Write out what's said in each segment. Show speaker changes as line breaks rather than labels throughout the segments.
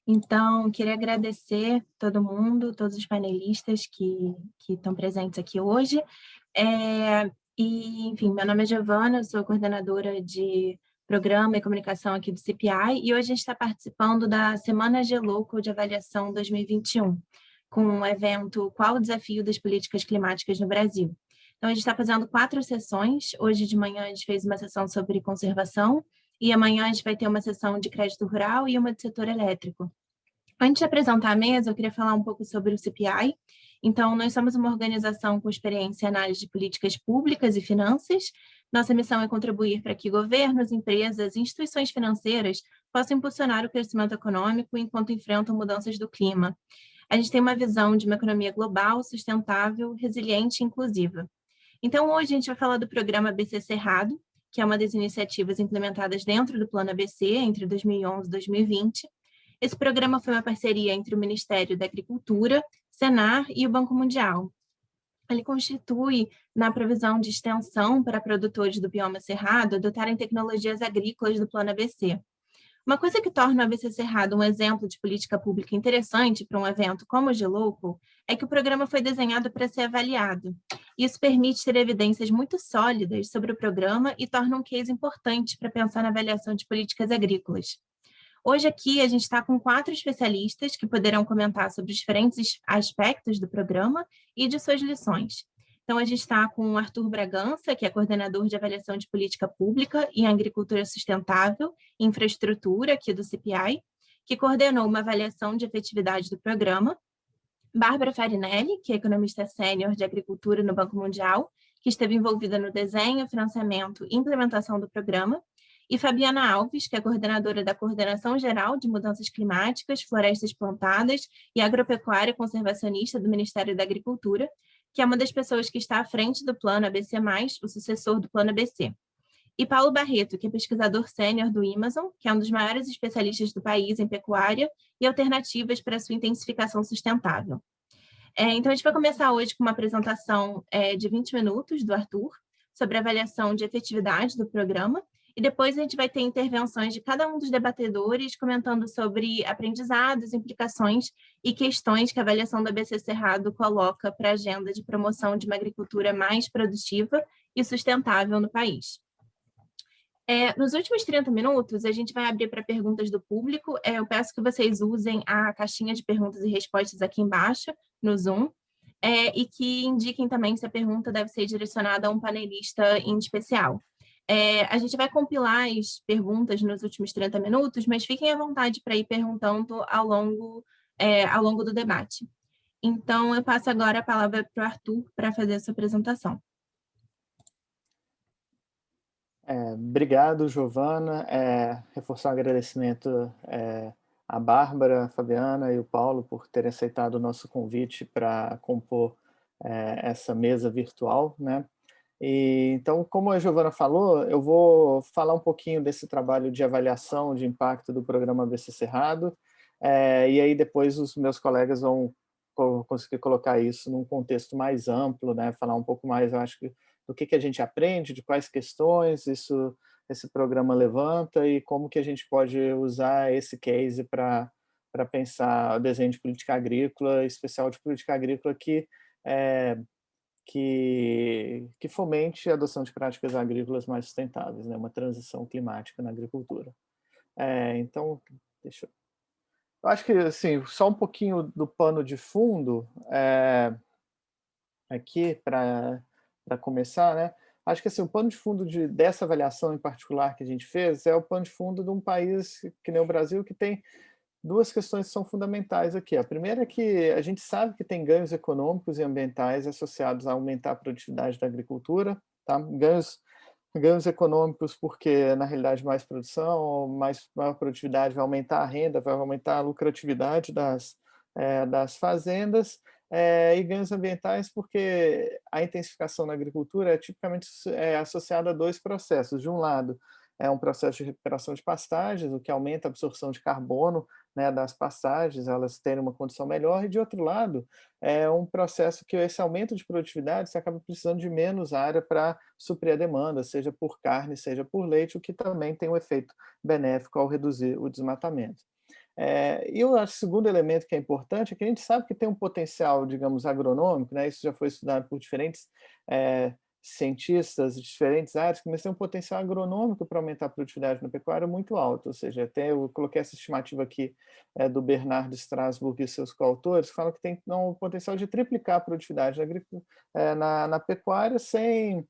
Então, queria agradecer todo mundo, todos os panelistas que estão presentes aqui hoje. Enfim, meu nome é Giovana, eu sou coordenadora de Programa e Comunicação aqui do CPI, e hoje a gente está participando da Semana G-Local de Avaliação 2021, com o evento Qual o Desafio das Políticas Climáticas no Brasil? Então, a gente está fazendo 4 sessões. Hoje de manhã a gente fez uma sessão sobre conservação, e amanhã a gente vai ter uma sessão de crédito rural e uma de setor elétrico. Antes de apresentar a mesa, eu queria falar um pouco sobre o CPI. Então, nós somos uma organização com experiência em análise de políticas públicas e finanças. Nossa missão é contribuir para que governos, empresas e instituições financeiras possam impulsionar o crescimento econômico enquanto enfrentam mudanças do clima. A gente tem uma visão de uma economia global, sustentável, resiliente e inclusiva. Então, hoje a gente vai falar do programa ABC Cerrado, que é uma das iniciativas implementadas dentro do Plano ABC entre 2011 e 2020. Esse programa foi uma parceria entre o Ministério da Agricultura, Senar e o Banco Mundial. Ele constitui na provisão de extensão para produtores do bioma cerrado adotarem tecnologias agrícolas do Plano ABC. Uma coisa que torna o ABC Cerrado um exemplo de política pública interessante para um evento como o G-Local é que o programa foi desenhado para ser avaliado. Isso permite ter evidências muito sólidas sobre o programa e torna um case importante para pensar na avaliação de políticas agrícolas. Hoje aqui a gente está com 4 especialistas que poderão comentar sobre os diferentes aspectos do programa e de suas lições. Então, a gente está com o Arthur Bragança, que é coordenador de avaliação de política pública em agricultura sustentável e infraestrutura aqui do CPI, que coordenou uma avaliação de efetividade do programa. Bárbara Farinelli, que é economista sênior de agricultura no Banco Mundial, que esteve envolvida no desenho, financiamento e implementação do programa, e Fabiana Alves, que é coordenadora da Coordenação Geral de Mudanças Climáticas, Florestas Plantadas e Agropecuária Conservacionista do Ministério da Agricultura, que é uma das pessoas que está à frente do Plano ABC+, o sucessor do Plano ABC. E Paulo Barreto, que é pesquisador sênior do Amazon, que é um dos maiores especialistas do país em pecuária e alternativas para sua intensificação sustentável. Então, a gente vai começar hoje com uma apresentação de 20 minutos do Arthur, sobre a avaliação de efetividade do programa, e depois a gente vai ter intervenções de cada um dos debatedores comentando sobre aprendizados, implicações e questões que a avaliação do ABC Cerrado coloca para a agenda de promoção de uma agricultura mais produtiva e sustentável no país. Nos últimos 30 minutos, a gente vai abrir para perguntas do público. Eu peço que vocês usem a caixinha de perguntas e respostas aqui embaixo, no Zoom, e que indiquem também se a pergunta deve ser direcionada a um panelista em especial. A gente vai compilar as perguntas nos últimos 30 minutos, mas fiquem à vontade para ir perguntando ao longo do debate. Então, eu passo agora a palavra para o Arthur para fazer a sua apresentação.
Obrigado, Giovana. Reforçar o agradecimento à Bárbara, a Fabiana e o Paulo por terem aceitado o nosso convite para compor essa mesa virtual, né? Então, como a Giovana falou, eu vou falar um pouquinho desse trabalho de avaliação de impacto do programa ABC Cerrado, e aí depois os meus colegas vão conseguir colocar isso num contexto mais amplo, né? Falar um pouco mais, eu acho, do que a gente aprende, de quais questões esse programa levanta e como que a gente pode usar esse case para pensar o desenho de política agrícola, especial de política agrícola que fomente a adoção de práticas agrícolas mais sustentáveis, né? Uma transição climática na agricultura. Então, eu acho que assim, só um pouquinho do pano de fundo aqui para começar, né? Acho que assim, o pano de fundo dessa avaliação em particular que a gente fez é o pano de fundo de um país que nem o Brasil, que tem duas questões que são fundamentais aqui. A primeira é que a gente sabe que tem ganhos econômicos e ambientais associados a aumentar a produtividade da agricultura, tá? Ganhos econômicos porque, na realidade, mais produção, maior produtividade vai aumentar a renda, vai aumentar a lucratividade das fazendas, e ganhos ambientais porque a intensificação na agricultura é tipicamente associada a dois processos. De um lado, é um processo de recuperação de pastagens, o que aumenta a absorção de carbono, né, das pastagens, elas terem uma condição melhor, e de outro lado, é um processo que esse aumento de produtividade você acaba precisando de menos área para suprir a demanda, seja por carne, seja por leite, o que também tem um efeito benéfico ao reduzir o desmatamento. E eu acho que o segundo elemento que é importante é que a gente sabe que tem um potencial, digamos, agronômico, né? Isso já foi estudado por diferentes eh, cientistas de diferentes áreas, mas tem um potencial agronômico para aumentar a produtividade na pecuária muito alto. Ou seja, até eu coloquei essa estimativa aqui do Bernardo Strasbourg e seus coautores, que falam que tem um potencial de triplicar a produtividade na pecuária sem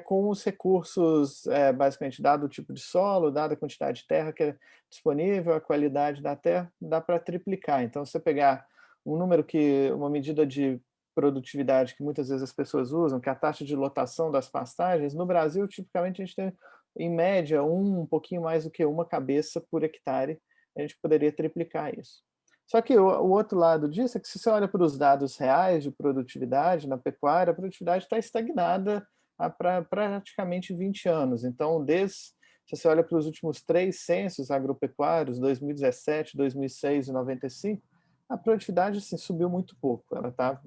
com os recursos, basicamente, dado o tipo de solo, dada a quantidade de terra que é disponível, a qualidade da terra, dá para triplicar. Então, se você pegar uma medida de produtividade que muitas vezes as pessoas usam, que é a taxa de lotação das pastagens, no Brasil, tipicamente, a gente tem, em média, um pouquinho mais do que uma cabeça por hectare, a gente poderia triplicar isso. Só que o outro lado disso é que se você olha para os dados reais de produtividade na pecuária, a produtividade está estagnada há praticamente 20 anos. Então, se você olha para os últimos 3 censos agropecuários, 2017, 2006 e 95, a produtividade assim, subiu muito pouco, ela está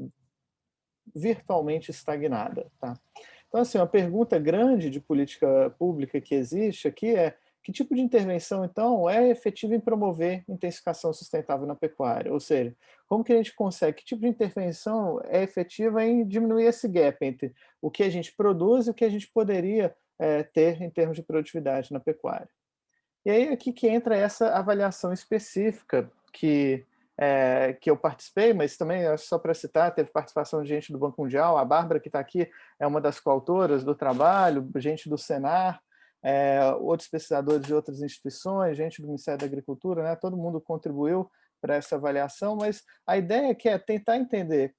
virtualmente estagnada. Tá? Então, assim, uma pergunta grande de política pública que existe aqui é que tipo de intervenção, então, é efetiva em promover intensificação sustentável na pecuária? Ou seja, como que a gente consegue, que tipo de intervenção é efetiva em diminuir esse gap entre o que a gente produz e o que a gente poderia ter em termos de produtividade na pecuária? E aí aqui que entra essa avaliação específica que eu participei, mas também, só para citar, teve participação de gente do Banco Mundial, a Bárbara, que está aqui, é uma das coautoras do trabalho, gente do Senar, outros pesquisadores de outras instituições, gente do Ministério da Agricultura, né? Todo mundo contribuiu para essa avaliação, mas a ideia que é tentar entender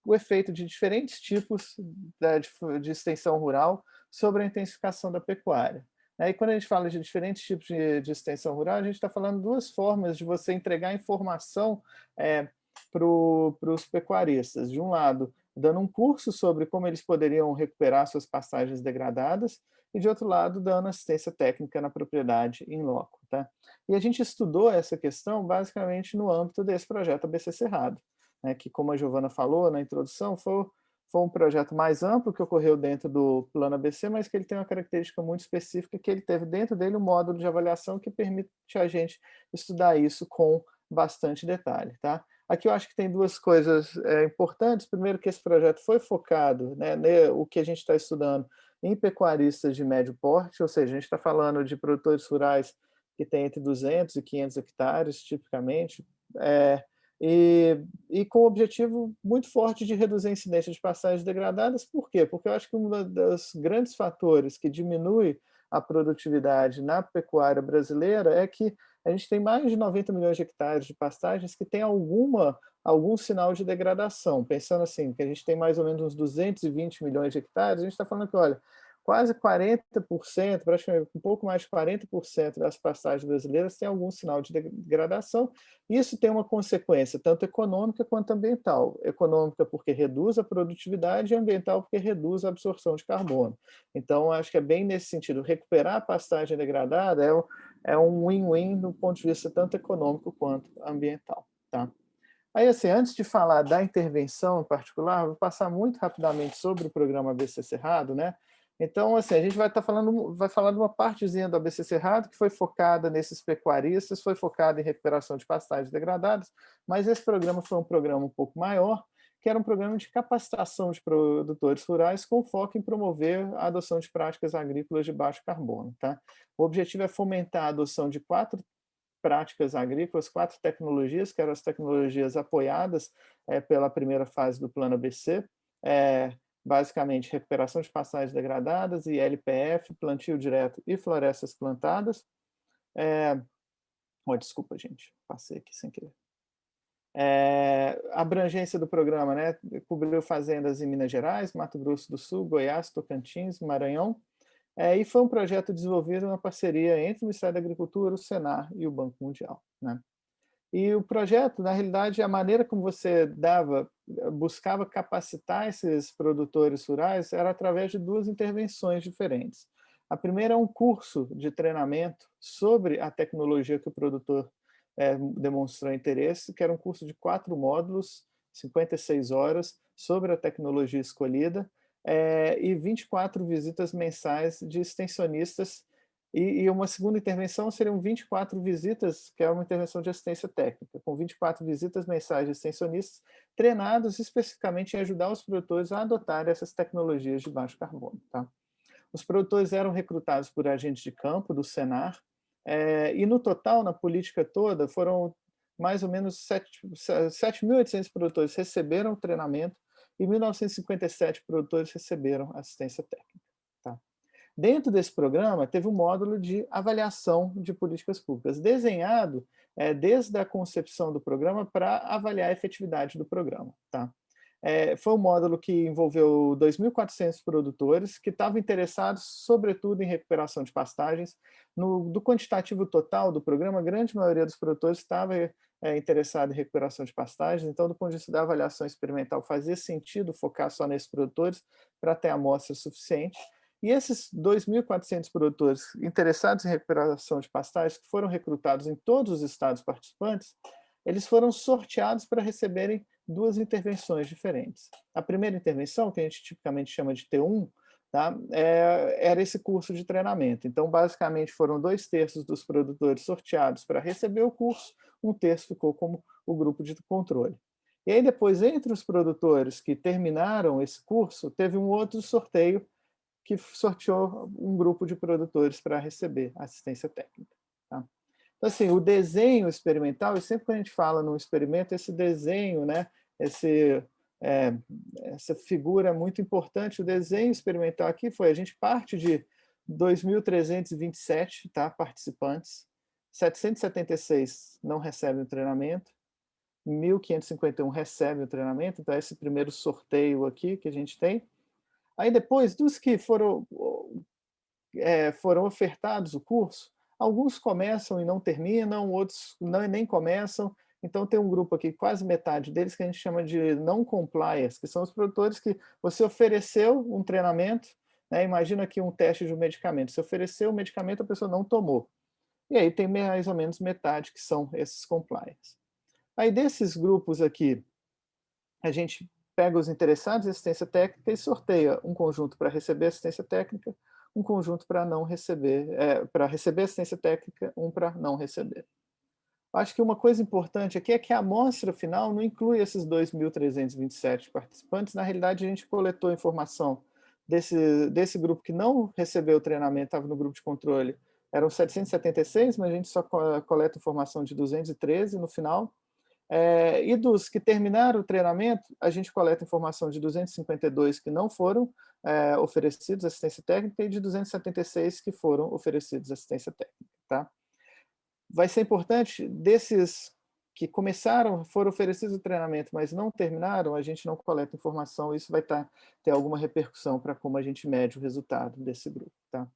o efeito de diferentes tipos de extensão rural sobre a intensificação da pecuária. E quando a gente fala de diferentes tipos de extensão rural, a gente está falando de duas formas de você entregar informação para os pecuaristas. De um lado, dando um curso sobre como eles poderiam recuperar suas pastagens degradadas, e de outro lado, dando assistência técnica na propriedade em loco. Tá? E a gente estudou essa questão basicamente no âmbito desse projeto ABC Cerrado, né, que, como a Giovana falou na introdução, foi um projeto mais amplo que ocorreu dentro do Plano ABC, mas que ele tem uma característica muito específica, que ele teve dentro dele um módulo de avaliação que permite a gente estudar isso com bastante detalhe. Tá? Aqui eu acho que tem duas coisas importantes. Primeiro, que esse projeto foi focado, né, o que a gente está estudando, em pecuaristas de médio porte, ou seja, a gente está falando de produtores rurais que têm entre 200 e 500 hectares, tipicamente, e com o objetivo muito forte de reduzir a incidência de pastagens degradadas. Por quê? Porque eu acho que um dos grandes fatores que diminui a produtividade na pecuária brasileira é que a gente tem mais de 90 milhões de hectares de pastagens que tem algum sinal de degradação. Pensando assim, que a gente tem mais ou menos uns 220 milhões de hectares, a gente está falando que, olha, quase 40%, praticamente um pouco mais de 40% das pastagens brasileiras têm algum sinal de degradação. Isso tem uma consequência tanto econômica quanto ambiental. Econômica porque reduz a produtividade e ambiental porque reduz a absorção de carbono. Então, acho que é bem nesse sentido. Recuperar a pastagem degradada é um win-win do ponto de vista tanto econômico quanto ambiental. Tá? Aí, assim, antes de falar da intervenção em particular, vou passar muito rapidamente sobre o programa ABC Cerrado, né? Então, assim, a gente vai falar de uma partezinha do ABC Cerrado que foi focada nesses pecuaristas, foi focada em recuperação de pastagens degradadas, mas esse programa foi um programa um pouco maior, que era um programa de capacitação de produtores rurais com foco em promover a adoção de práticas agrícolas de baixo carbono. Tá? O objetivo é fomentar a adoção de 4 práticas agrícolas, 4 tecnologias, que eram as tecnologias apoiadas pela primeira fase do Plano ABC, basicamente recuperação de pastagens degradadas e LPF, plantio direto e florestas plantadas. Desculpa, gente, passei aqui sem querer. A abrangência do programa, né, cobriu fazendas em Minas Gerais, Mato Grosso do Sul, Goiás, Tocantins, Maranhão, e foi um projeto desenvolvido na parceria entre o Ministério da Agricultura, o Senar e o Banco Mundial. Né? E o projeto, na realidade, a maneira como você buscava capacitar esses produtores rurais era através de 2 intervenções diferentes. A primeira é um curso de treinamento sobre a tecnologia que o produtor demonstrou interesse, que era um curso de 4 módulos, 56 horas, sobre a tecnologia escolhida, e 24 visitas mensais de extensionistas E uma segunda intervenção seriam 24 visitas, que é uma intervenção de assistência técnica, com 24 visitas mensais de extensionistas treinados especificamente em ajudar os produtores a adotar essas tecnologias de baixo carbono. Tá? Os produtores eram recrutados por agentes de campo do Senar, e no total, na política toda, foram mais ou menos 7.800 produtores receberam treinamento e 1.957 produtores receberam assistência técnica. Tá? Dentro desse programa, teve um módulo de avaliação de políticas públicas, desenhado desde a concepção do programa para avaliar a efetividade do programa. Tá? Foi um módulo que envolveu 2.400 produtores que estavam interessados, sobretudo, em recuperação de pastagens. Do quantitativo total do programa, a grande maioria dos produtores estava interessada em recuperação de pastagens, então, do ponto de vista da avaliação experimental, fazia sentido focar só nesses produtores para ter amostra suficiente. E esses 2.400 produtores interessados em recuperação de pastagens, que foram recrutados em todos os estados participantes, eles foram sorteados para receberem duas intervenções diferentes. A primeira intervenção, que a gente tipicamente chama de T1, tá? Era esse curso de treinamento. Então, basicamente, foram 2/3 dos produtores sorteados para receber o curso, 1/3 ficou como o grupo de controle. E aí, depois, entre os produtores que terminaram esse curso, teve um outro sorteio que sorteou um grupo de produtores para receber assistência técnica. Tá? Então, assim, o desenho experimental, e sempre que a gente fala num experimento, esse desenho, né, essa figura é muito importante. O desenho experimental aqui foi, a gente parte de 2.327, tá, participantes, 776 não recebem o treinamento, 1.551 recebem o treinamento, então esse primeiro sorteio aqui que a gente tem. Aí depois, dos que foram ofertados o curso, alguns começam e não terminam, outros nem começam. Então, tem um grupo aqui, quase metade deles, que a gente chama de não compliers, que são os produtores que você ofereceu um treinamento, né? Imagina aqui um teste de um medicamento. Você ofereceu o medicamento, a pessoa não tomou. E aí tem mais ou menos metade que são esses compliers. Aí desses grupos aqui, a gente pega os interessados em assistência técnica e sorteia um conjunto para receber assistência técnica, um conjunto para não receber, para receber assistência técnica, um para não receber. Acho que uma coisa importante aqui é que a amostra final não inclui esses 2.327 participantes. Na realidade, a gente coletou informação desse grupo que não recebeu o treinamento, estava no grupo de controle, eram 776, mas a gente só coleta informação de 213 no final. E dos que terminaram o treinamento, a gente coleta informação de 252 que não foram oferecidos assistência técnica e de 276 que foram oferecidos assistência técnica. Tá? Vai ser importante, desses que começaram, foram oferecidos o treinamento, mas não terminaram, a gente não coleta informação, isso vai ter alguma repercussão para como a gente mede o resultado desse grupo. Tá?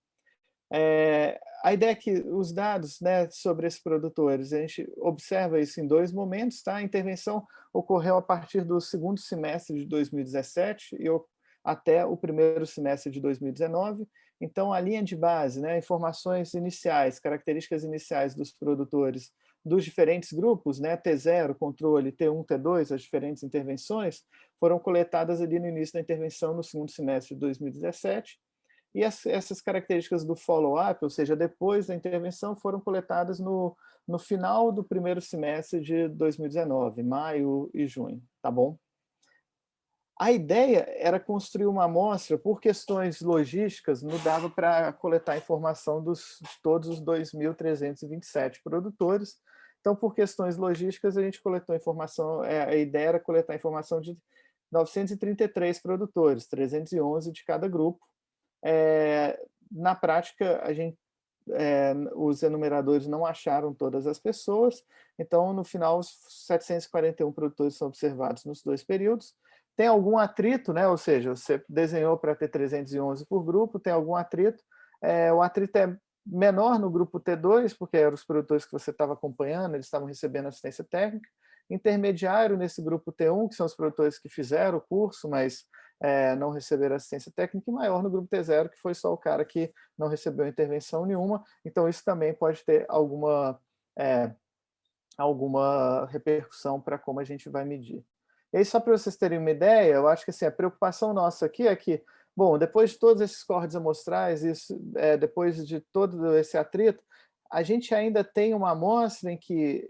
A ideia é que os dados, né, sobre esses produtores, a gente observa isso em 2 momentos. Tá? A intervenção ocorreu a partir do segundo semestre de 2017 e até o primeiro semestre de 2019. Então, a linha de base, né, informações iniciais, características iniciais dos produtores dos diferentes grupos, né, T0, controle, T1, T2, as diferentes intervenções, foram coletadas ali no início da intervenção, no segundo semestre de 2017. E essas características do follow-up, ou seja, depois da intervenção, foram coletadas no final do primeiro semestre de 2019, maio e junho, tá bom? A ideia era construir uma amostra, por questões logísticas, não dava para coletar informação de todos os 2.327 produtores. Então, por questões logísticas, a gente coletou informação, a ideia era coletar informação de 933 produtores, 311 de cada grupo. Na prática, os enumeradores não acharam todas as pessoas, então, no final, os 741 produtores são observados nos 2 períodos. Tem algum atrito, né? Ou seja, você desenhou para ter 311 por grupo, tem algum atrito. O atrito é menor no grupo T2, porque eram os produtores que você estava acompanhando, eles estavam recebendo assistência técnica. Intermediário nesse grupo T1, que são os produtores que fizeram o curso, mas não receberam assistência técnica, e maior no grupo T0, que foi só o cara que não recebeu intervenção nenhuma. Então, isso também pode ter alguma repercussão para como a gente vai medir. E aí, só para vocês terem uma ideia, eu acho que assim, a preocupação nossa aqui é que Bom, depois de todos esses cortes amostrais, depois de todo esse atrito, a gente ainda tem uma amostra em que,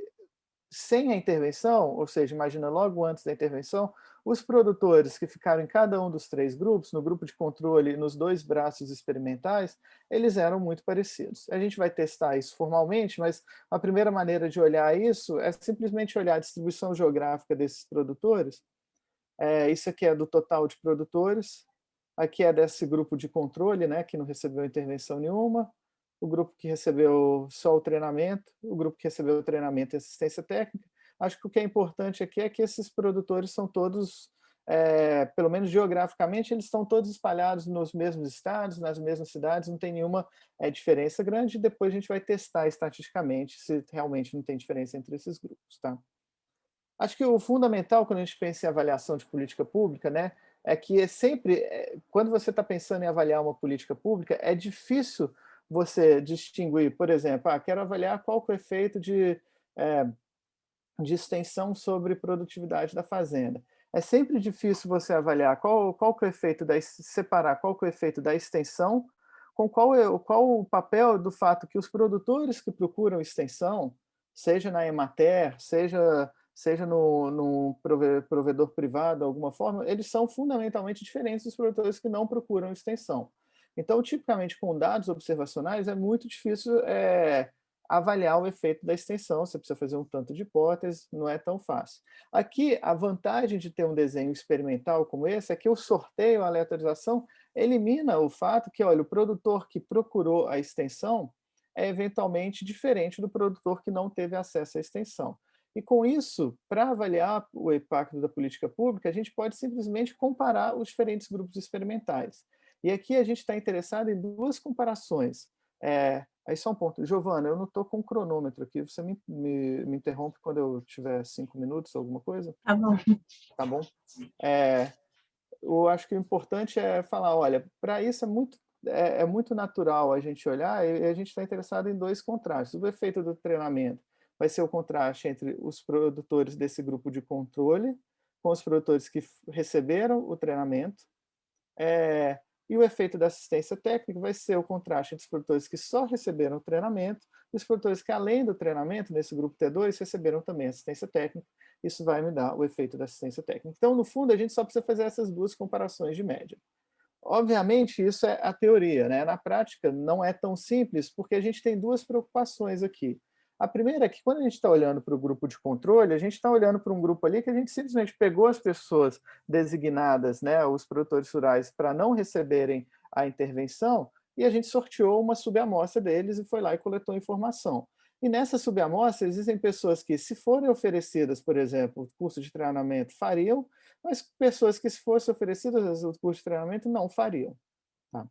sem a intervenção, ou seja, imagina logo antes da intervenção, os produtores que ficaram em cada um dos 3 grupos, no grupo de controle e nos 2 braços experimentais, eles eram muito parecidos. A gente vai testar isso formalmente, mas a primeira maneira de olhar isso é simplesmente olhar a distribuição geográfica desses produtores. Isso aqui é do total de produtores, aqui é desse grupo de controle, né, que não recebeu intervenção nenhuma, o grupo que recebeu só o treinamento, o grupo que recebeu o treinamento e assistência técnica. Acho que o que é importante aqui é que esses produtores são todos, pelo menos geograficamente, eles estão todos espalhados nos mesmos estados, nas mesmas cidades, não tem nenhuma diferença grande, e depois a gente vai testar estatisticamente se realmente não tem diferença entre esses grupos. Tá? Acho que o fundamental quando a gente pensa em avaliação de política pública, né, é que quando você está pensando em avaliar uma política pública, é difícil você distinguir, por exemplo, quero avaliar qual que é o efeito de extensão sobre produtividade da fazenda. É sempre difícil você avaliar qual que é o efeito separar qual que é o efeito da extensão com qual o papel do fato que os produtores que procuram extensão, seja na Emater, seja no provedor privado, de alguma forma, eles são fundamentalmente diferentes dos produtores que não procuram extensão. Então, tipicamente, com dados observacionais, é muito difícil avaliar o efeito da extensão, você precisa fazer um tanto de hipóteses, não é tão fácil. Aqui, a vantagem de ter um desenho experimental como esse é que o sorteio, a aleatorização, elimina o fato que, olha, o produtor que procurou a extensão é eventualmente diferente do produtor que não teve acesso à extensão. E com isso, para avaliar o impacto da política pública, a gente pode simplesmente comparar os diferentes grupos experimentais. E aqui a gente está interessado em 2 comparações. Aí só um ponto. Giovana, eu não estou com um cronômetro aqui, você me interrompe quando eu tiver 5 minutos, alguma coisa?
Tá bom.
Tá bom? Eu acho que o importante é falar, olha, para isso é muito natural a gente olhar e a gente está interessado em 2 contrastes. O efeito do treinamento vai ser o contraste entre os produtores desse grupo de controle com os produtores que receberam o treinamento, e o efeito da assistência técnica vai ser o contraste entre os produtores que só receberam o treinamento e os produtores que, além do treinamento, nesse grupo T2, receberam também assistência técnica. Isso vai me dar o efeito da assistência técnica. Então, no fundo, a gente só precisa fazer essas 2 comparações de média. Obviamente, isso é a teoria, né? Na prática, não é tão simples, porque a gente tem 2 preocupações aqui. A primeira é que, quando a gente está olhando para o grupo de controle, a gente está olhando para um grupo ali que a gente simplesmente pegou as pessoas designadas, né, os produtores rurais, para não receberem a intervenção, e a gente sorteou uma subamostra deles e foi lá e coletou informação. E nessa subamostra existem pessoas que, se forem oferecidas, por exemplo, curso de treinamento, fariam, mas pessoas que, se fossem oferecidas o curso de treinamento, não fariam. Tá?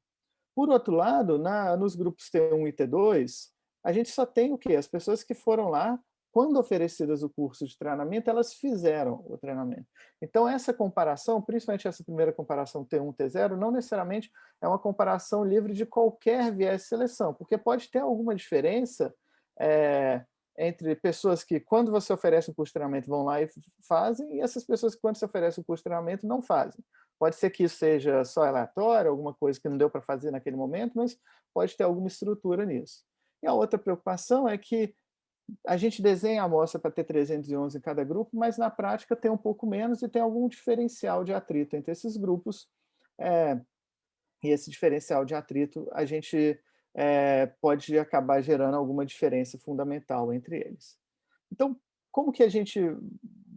Por outro lado, nos grupos T1 e T2, a gente só tem o quê? As pessoas que foram lá, quando oferecidas o curso de treinamento, elas fizeram o treinamento. Então, essa comparação, principalmente essa primeira comparação T1, T0, não necessariamente é uma comparação livre de qualquer viés de seleção, porque pode ter alguma diferença entre pessoas que, quando você oferece um curso de treinamento, vão lá e fazem, e essas pessoas que, quando você oferece o curso de treinamento, não fazem. Pode ser que isso seja só aleatório, alguma coisa que não deu para fazer naquele momento, mas pode ter alguma estrutura nisso. E a outra preocupação é que a gente desenha a amostra para ter 311 em cada grupo, mas na prática tem um pouco menos e tem algum diferencial de atrito entre esses grupos. E esse diferencial de atrito a gente pode acabar gerando alguma diferença fundamental entre eles. Então, como que a gente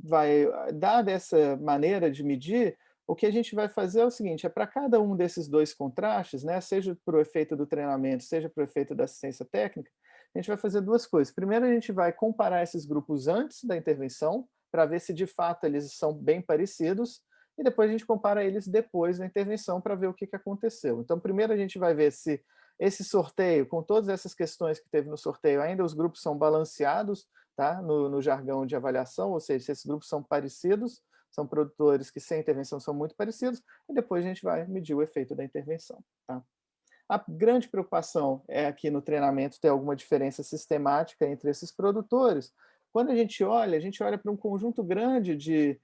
vai dar dessa maneira de medir? O que a gente vai fazer é o seguinte, para cada um desses 2 contrastes, né, seja para o efeito do treinamento, seja para o efeito da assistência técnica, a gente vai fazer 2 coisas. Primeiro, a gente vai comparar esses grupos antes da intervenção, para ver se de fato eles são bem parecidos, e depois a gente compara eles depois da intervenção para ver o que aconteceu. Então, primeiro a gente vai ver se esse sorteio, com todas essas questões que teve no sorteio, ainda os grupos são balanceados, tá? no jargão de avaliação, ou seja, se esses grupos são parecidos, são produtores que sem intervenção são muito parecidos, e depois a gente vai medir o efeito da intervenção. Tá? A grande preocupação é aqui no treinamento ter alguma diferença sistemática entre esses produtores. Quando a gente olha para um conjunto grande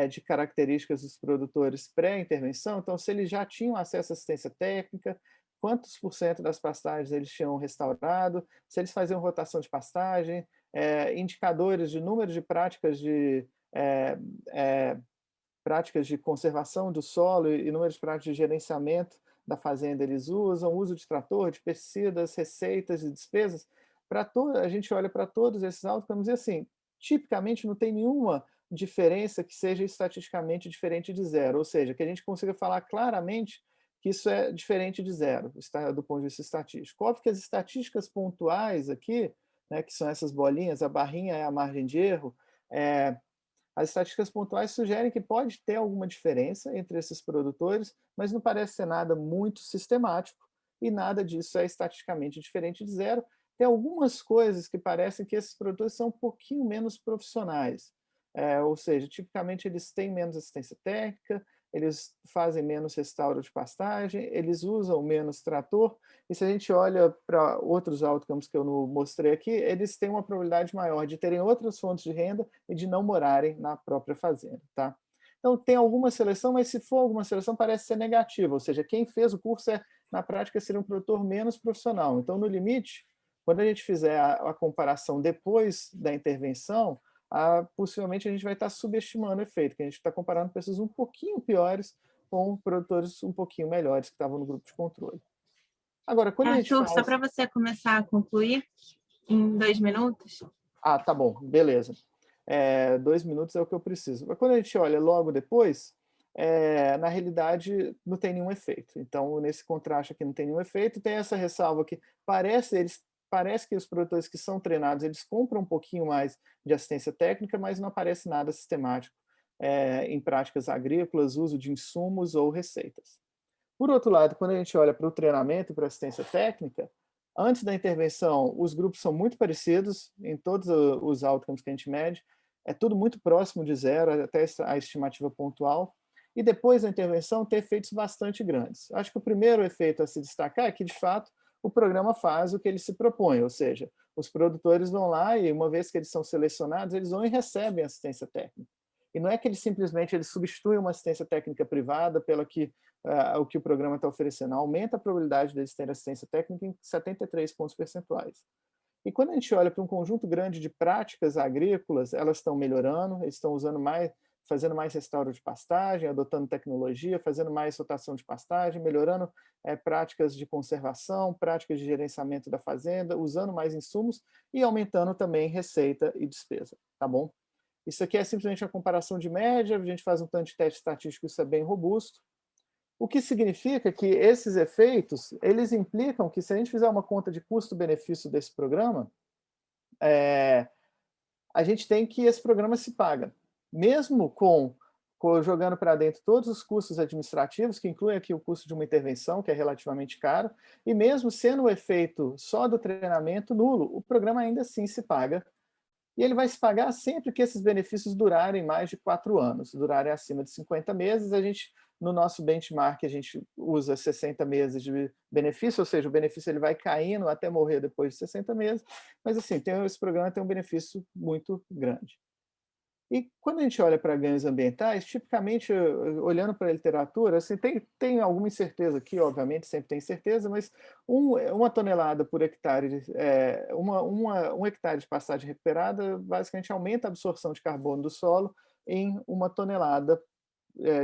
de características dos produtores pré-intervenção. Então, se eles já tinham acesso à assistência técnica, quantos por cento das pastagens eles tinham restaurado, se eles faziam rotação de pastagem, indicadores de número de é, é, práticas de conservação do solo e número de práticas de gerenciamento da fazenda eles usam, uso de trator, de pesticidas, receitas e despesas. A gente olha para todos esses outcomes e, assim, tipicamente não tem nenhuma diferença que seja estatisticamente diferente de zero, ou seja, que a gente consiga falar claramente que isso é diferente de zero, do ponto de vista estatístico. Óbvio que as estatísticas pontuais aqui, né, que são essas bolinhas, a barrinha é a margem de erro, as estatísticas pontuais sugerem que pode ter alguma diferença entre esses produtores, mas não parece ser nada muito sistemático e nada disso é estatisticamente diferente de zero. Tem algumas coisas que parecem que esses produtores são um pouquinho menos profissionais, ou seja, tipicamente eles têm menos assistência técnica, eles fazem menos restauro de pastagem, eles usam menos trator, e se a gente olha para outros outcomes que eu não mostrei aqui, eles têm uma probabilidade maior de terem outras fontes de renda e de não morarem na própria fazenda, tá? Então, tem alguma seleção, mas se for alguma seleção, parece ser negativa, ou seja, quem fez o curso na prática, seria um produtor menos profissional. Então, no limite, quando a gente fizer a comparação depois da intervenção, possivelmente a gente vai estar subestimando o efeito, que a gente está comparando pessoas um pouquinho piores com produtores um pouquinho melhores que estavam no grupo de controle. Agora, quando a gente
Arthur, só
faz...
para você começar a concluir em 2 minutos.
Tá bom, beleza. 2 minutos é o que eu preciso. Mas quando a gente olha logo depois, na realidade não tem nenhum efeito. Então, nesse contraste aqui não tem nenhum efeito. Tem essa ressalva que parece que os produtores que são treinados, eles compram um pouquinho mais de assistência técnica, mas não aparece nada sistemático em práticas agrícolas, uso de insumos ou receitas. Por outro lado, quando a gente olha para o treinamento e para a assistência técnica, antes da intervenção, os grupos são muito parecidos em todos os outcomes que a gente mede, é tudo muito próximo de zero, até a estimativa pontual, e depois da intervenção tem efeitos bastante grandes. Acho que o primeiro efeito a se destacar é que, de fato, o programa faz o que ele se propõe, ou seja, os produtores vão lá e, uma vez que eles são selecionados, eles vão e recebem assistência técnica. E não é que eles simplesmente substituem uma assistência técnica privada pela o que o programa está oferecendo. Aumenta a probabilidade deles terem assistência técnica em 73 pontos percentuais. E quando a gente olha para um conjunto grande de práticas agrícolas, elas estão melhorando, eles estão fazendo mais restauro de pastagem, adotando tecnologia, fazendo mais rotação de pastagem, melhorando práticas de conservação, práticas de gerenciamento da fazenda, usando mais insumos e aumentando também receita e despesa, tá bom? Isso aqui é simplesmente uma comparação de média, a gente faz um tanto de teste estatístico, isso é bem robusto. O que significa que esses efeitos, eles implicam que se a gente fizer uma conta de custo-benefício desse programa, a gente tem que esse programa se paga. Mesmo jogando para dentro todos os custos administrativos, que incluem aqui o custo de uma intervenção, que é relativamente caro, e mesmo sendo o efeito só do treinamento nulo, o programa ainda assim se paga. E ele vai se pagar sempre que esses benefícios durarem mais de 4 anos, durarem acima de 50 meses. No nosso benchmark, a gente usa 60 meses de benefício, ou seja, o benefício ele vai caindo até morrer depois de 60 meses, mas assim, esse programa tem um benefício muito grande. E quando a gente olha para ganhos ambientais, tipicamente, olhando para a literatura, assim, tem alguma incerteza aqui, obviamente, sempre tem incerteza, mas uma tonelada por hectare, um hectare de pastagem recuperada, basicamente aumenta a absorção de carbono do solo em 1 tonelada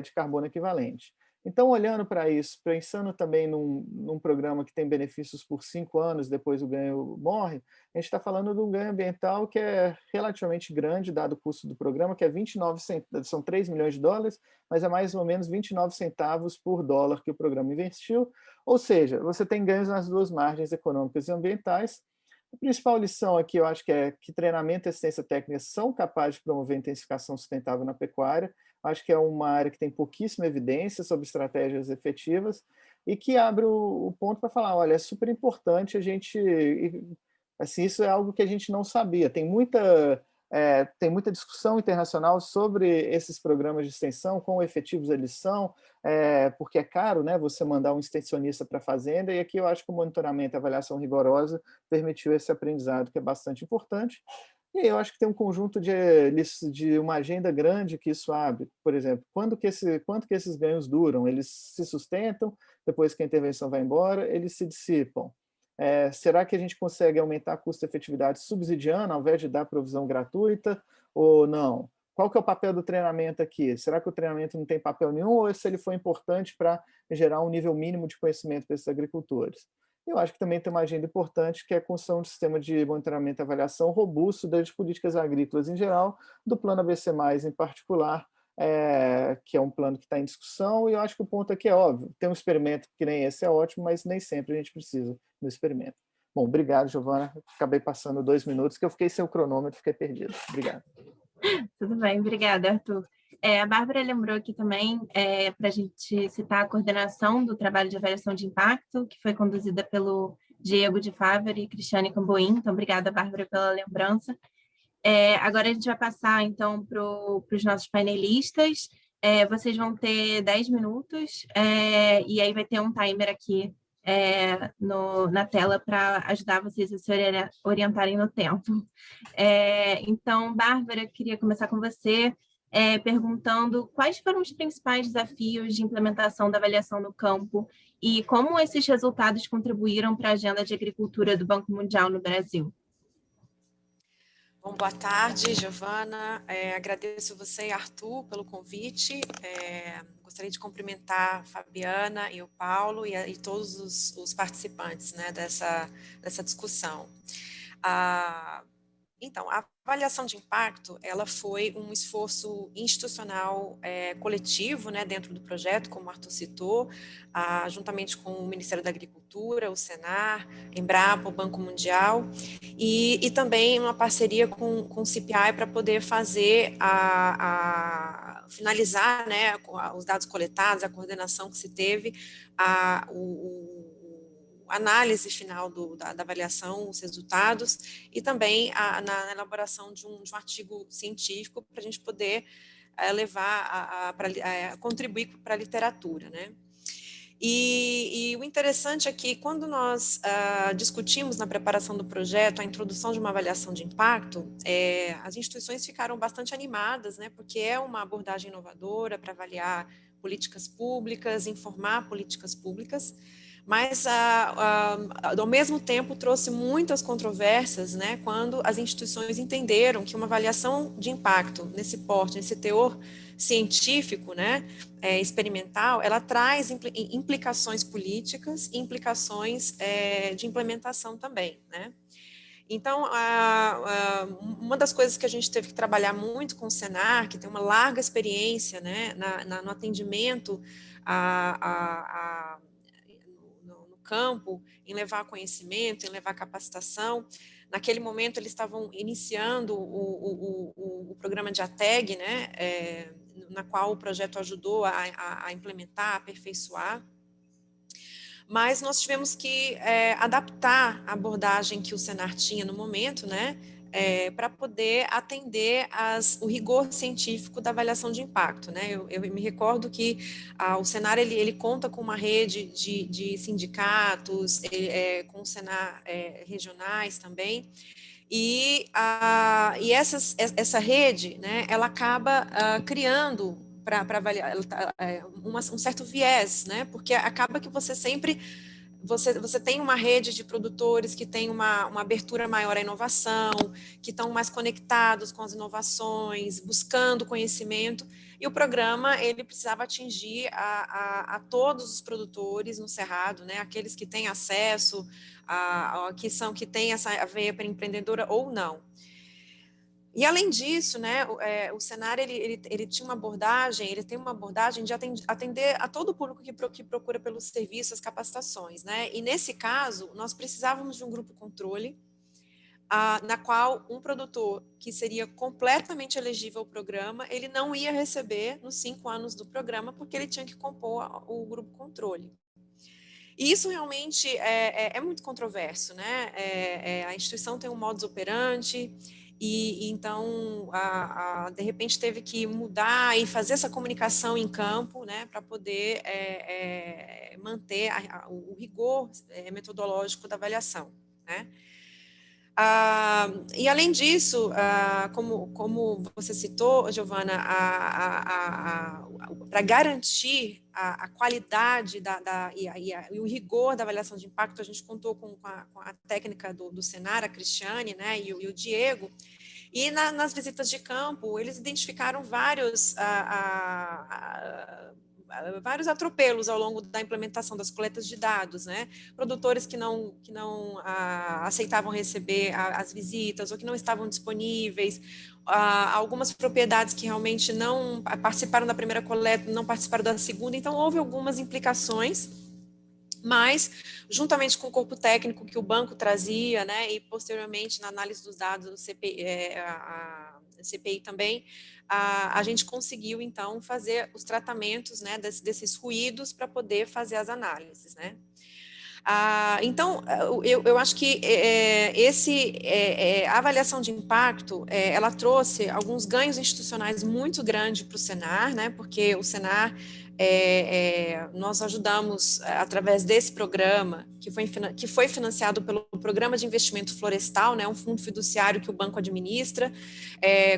de carbono equivalente. Então, olhando para isso, pensando também num programa que tem benefícios por 5 anos, depois o ganho morre, a gente está falando de um ganho ambiental que é relativamente grande, dado o custo do programa, que é 29 centavos, são 3 milhões de dólares, mas é mais ou menos 29 centavos por dólar que o programa investiu, ou seja, você tem ganhos nas duas margens econômicas e ambientais. A principal lição aqui, eu acho que é que treinamento e assistência técnica são capazes de promover a intensificação sustentável na pecuária. Acho que é uma área que tem pouquíssima evidência sobre estratégias efetivas e que abre o ponto para falar, olha, é super importante a gente... Assim, isso é algo que a gente não sabia. Tem muita discussão internacional sobre esses programas de extensão, quão efetivos eles são, porque é caro, né, você mandar um extensionista para a fazenda, e aqui eu acho que o monitoramento e a avaliação rigorosa permitiu esse aprendizado, que é bastante importante. E aí eu acho que tem um conjunto de uma agenda grande que isso abre. Por exemplo, quanto que esses ganhos duram? Eles se sustentam, depois que a intervenção vai embora, eles se dissipam. Será que a gente consegue aumentar a custo-efetividade subsidiando, ao invés de dar provisão gratuita, ou não? Qual que é o papel do treinamento aqui? Será que o treinamento não tem papel nenhum, ou se ele foi importante para gerar um nível mínimo de conhecimento para esses agricultores? Eu acho que também tem uma agenda importante, que é a construção de um sistema de monitoramento e avaliação robusto das políticas agrícolas em geral, do plano ABC+, em particular, que é um plano que está em discussão, e eu acho que o ponto aqui é óbvio, ter um experimento que nem esse é ótimo, mas nem sempre a gente precisa do experimento. Bom, obrigado, Giovana. Acabei passando 2 minutos, que eu fiquei sem o cronômetro, fiquei perdido. Obrigado.
Tudo bem, obrigada, Arthur. A Bárbara lembrou aqui também para a gente citar a coordenação do trabalho de avaliação de impacto, que foi conduzida pelo Diego de Favre e Cristiane Camboim. Então, obrigada, Bárbara, pela lembrança. Agora a gente vai passar, então, para os nossos painelistas. Vocês vão ter 10 minutos e aí vai ter um timer aqui na tela para ajudar vocês a se orientarem no tempo. Então, Bárbara, queria começar com você, perguntando quais foram os principais desafios de implementação da avaliação no campo e como esses resultados contribuíram para a agenda de agricultura do Banco Mundial no Brasil.
Bom, boa tarde, Giovana. Agradeço você e Arthur pelo convite. Gostaria de cumprimentar a Fabiana e o Paulo e todos os participantes, né, dessa discussão. Então, a avaliação de impacto, ela foi um esforço institucional coletivo, né, dentro do projeto, como o Arthur citou, juntamente com o Ministério da Agricultura, o Senar, Embrapa, o Banco Mundial, e também uma parceria com o CPI para poder fazer finalizar, né, os dados coletados, a coordenação que se teve, análise final da avaliação, os resultados, e também na elaboração de um artigo científico para a gente poder levar, contribuir para a literatura, né? E o interessante é que quando nós discutimos na preparação do projeto a introdução de uma avaliação de impacto, as instituições ficaram bastante animadas, né, porque é uma abordagem inovadora para avaliar políticas públicas, informar políticas públicas, mas ao mesmo tempo trouxe muitas controvérsias, né, quando as instituições entenderam que uma avaliação de impacto nesse porte, nesse teor científico, né, experimental, ela traz implicações políticas e implicações de implementação também, né. Então, uma das coisas que a gente teve que trabalhar muito com o Senar, que tem uma larga experiência, né, no atendimento no campo, em levar conhecimento, em levar capacitação. Naquele momento, eles estavam iniciando o programa de ATEG, né, na qual o projeto ajudou a implementar, a aperfeiçoar. Mas nós tivemos que adaptar a abordagem que o Senar tinha no momento, né, para poder atender o rigor científico da avaliação de impacto, né? Eu me recordo que o Senar ele conta com uma rede de sindicatos, com o Senar regionais também, e essa rede, né, ela acaba criando para avaliar um certo viés, né? Porque acaba que você sempre você tem uma rede de produtores que tem uma abertura maior à inovação, que estão mais conectados com as inovações, buscando conhecimento, e o programa ele precisava atingir a todos os produtores no Cerrado, né? Aqueles que têm acesso, que têm essa veia empreendedora ou não. E além disso, né, o Senar ele tinha uma abordagem, ele tem uma abordagem de atender a todo o público que procura pelos serviços, as capacitações, né? E nesse caso, nós precisávamos de um grupo controle, na qual um produtor que seria completamente elegível ao programa, ele não ia receber nos 5 anos do programa, porque ele tinha que compor o grupo controle. E isso realmente é muito controverso, né? A instituição tem um modus operandi, e então, de repente, teve que mudar e fazer essa comunicação em campo, né, para poder manter o rigor metodológico da avaliação, né? E além disso, como você citou, Giovana, para garantir a qualidade e o rigor da avaliação de impacto, a gente contou com a técnica do Senar, a Cristiane, né, e o Diego, e nas visitas de campo, eles identificaram vários atropelos ao longo da implementação das coletas de dados, né? Produtores que não aceitavam receber as visitas ou que não estavam disponíveis, algumas propriedades que realmente não participaram da primeira coleta, não participaram da segunda, então houve algumas implicações, mas, juntamente com o corpo técnico que o banco trazia, né, e posteriormente na análise dos dados do CPI também, a gente conseguiu, então, fazer os tratamentos, né, desses ruídos para poder fazer as análises, né. Então, eu acho que a avaliação de impacto, ela trouxe alguns ganhos institucionais muito grandes para o Senar, né, porque o Senar, nós ajudamos, através desse programa, que foi financiado pelo Programa de Investimento Florestal, né, um fundo fiduciário que o banco administra,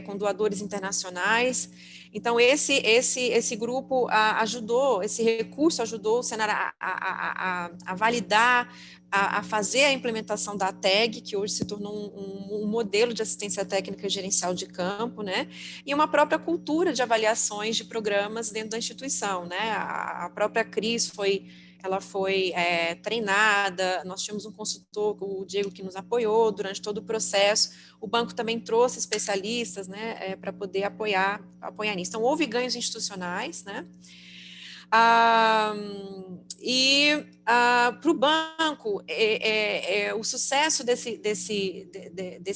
com doadores internacionais. Então, esse grupo ajudou, esse recurso ajudou o Senar a validar, a fazer a implementação da TEG, que hoje se tornou um modelo de assistência técnica e gerencial de campo, né? E uma própria cultura de avaliações de programas dentro da instituição, né? A própria Cris foi treinada, nós tínhamos um consultor, o Diego, que nos apoiou durante todo o processo, o banco também trouxe especialistas, né, para poder apoiar nisso. Então, houve ganhos institucionais, né, para o banco, o sucesso desse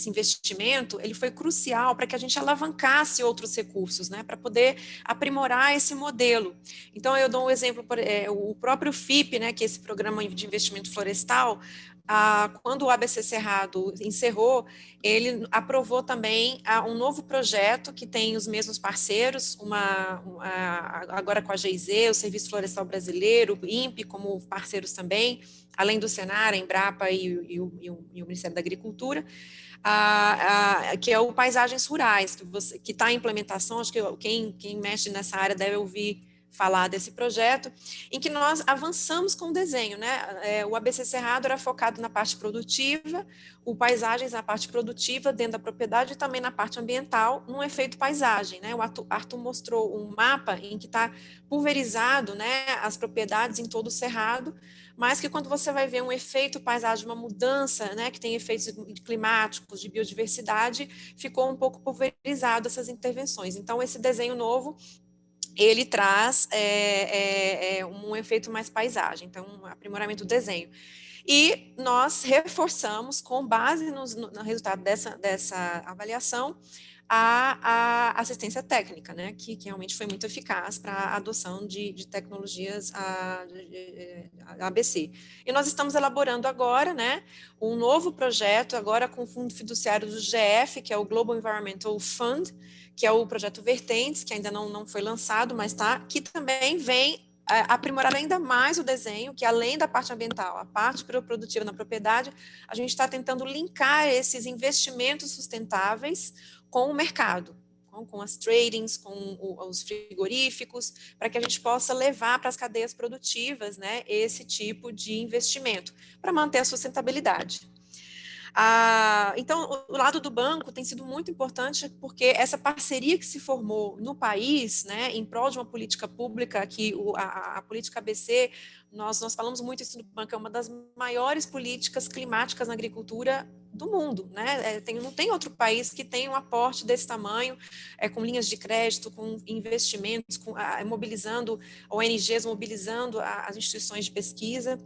investimento, ele foi crucial para que a gente alavancasse outros recursos, né, para poder aprimorar esse modelo. Então, eu dou um exemplo, o próprio FIP, né, que é esse Programa de Investimento Florestal, quando o ABC Cerrado encerrou, ele aprovou também um novo projeto que tem os mesmos parceiros, agora com a GIZ, o Serviço Florestal Brasileiro, o INPE como parceiros também, além do Senar, a Embrapa e o Ministério da Agricultura, que é o Paisagens Rurais, que está em implementação. Acho que quem mexe nessa área deve ouvir falar desse projeto, em que nós avançamos com o desenho, né? O ABC Cerrado era focado na parte produtiva, o Paisagens na parte produtiva dentro da propriedade e também na parte ambiental, num efeito paisagem, né? O Arthur mostrou um mapa em que está pulverizado, né, as propriedades em todo o cerrado, mas que quando você vai ver um efeito paisagem, uma mudança, né, que tem efeitos climáticos, de biodiversidade, ficou um pouco pulverizado essas intervenções. Então, esse desenho novo, ele traz um efeito mais paisagem, então um aprimoramento do desenho. E nós reforçamos, com base no resultado dessa avaliação, a assistência técnica, né, que realmente foi muito eficaz para a adoção de tecnologias ABC. E nós estamos elaborando agora, né, um novo projeto, agora com o fundo fiduciário do GF, que é o Global Environmental Fund, que é o projeto Vertentes, que ainda não foi lançado, mas que também vem aprimorar ainda mais o desenho, que além da parte ambiental, a parte produtiva na propriedade, a gente está tentando linkar esses investimentos sustentáveis com o mercado, com as tradings, com os frigoríficos, para que a gente possa levar para as cadeias produtivas, né, esse tipo de investimento, para manter a sustentabilidade. Então, o lado do banco tem sido muito importante, porque essa parceria que se formou no país, né, em prol de uma política pública, que a política ABC, nós falamos muito isso no banco, é uma das maiores políticas climáticas na agricultura do mundo, né? Não tem outro país que tenha um aporte desse tamanho, com linhas de crédito, com investimentos, mobilizando ONGs, mobilizando as instituições de pesquisa.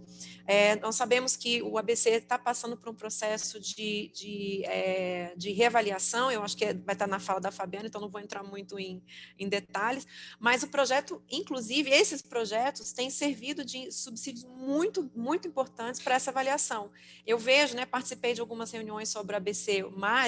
Nós sabemos que o ABC está passando por um processo de reavaliação, eu acho que vai estar na fala da Fabiana, então não vou entrar muito em detalhes, mas o projeto, inclusive, esses projetos têm servido de subsídios muito, muito importantes para essa avaliação. Eu vejo, né, participei de algumas reuniões sobre o ABC+,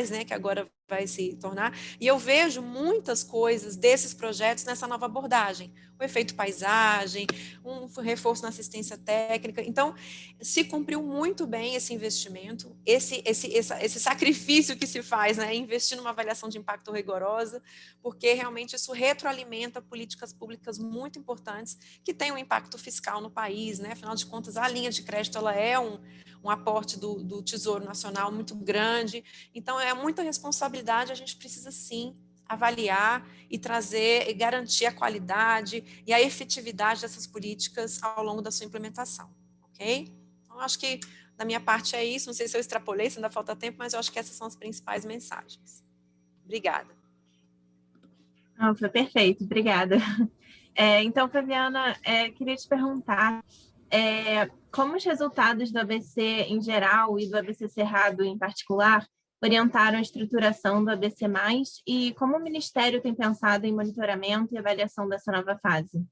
né, que agora vai se tornar, e eu vejo muitas coisas desses projetos nessa nova abordagem, o efeito paisagem, um reforço na assistência técnica. Então, se cumpriu muito bem esse investimento, esse sacrifício que se faz, né, investir numa avaliação de impacto rigorosa, porque realmente isso retroalimenta políticas públicas muito importantes que têm um impacto fiscal no país, né? Afinal de contas, a linha de crédito ela é um aporte do Tesouro Nacional muito grande, então é muita responsabilidade, a gente precisa sim avaliar e trazer e garantir a qualidade e a efetividade dessas políticas ao longo da sua implementação, ok? Então, acho que da minha parte é isso, não sei se eu extrapolei, se ainda falta tempo, mas eu acho que essas são as principais mensagens. Obrigada.
Foi perfeito, obrigada. Então, Fabiana, queria te perguntar como os resultados do ABC em geral e do ABC Cerrado em particular orientaram a estruturação do ABC+, e como o Ministério tem pensado em monitoramento e avaliação dessa nova fase?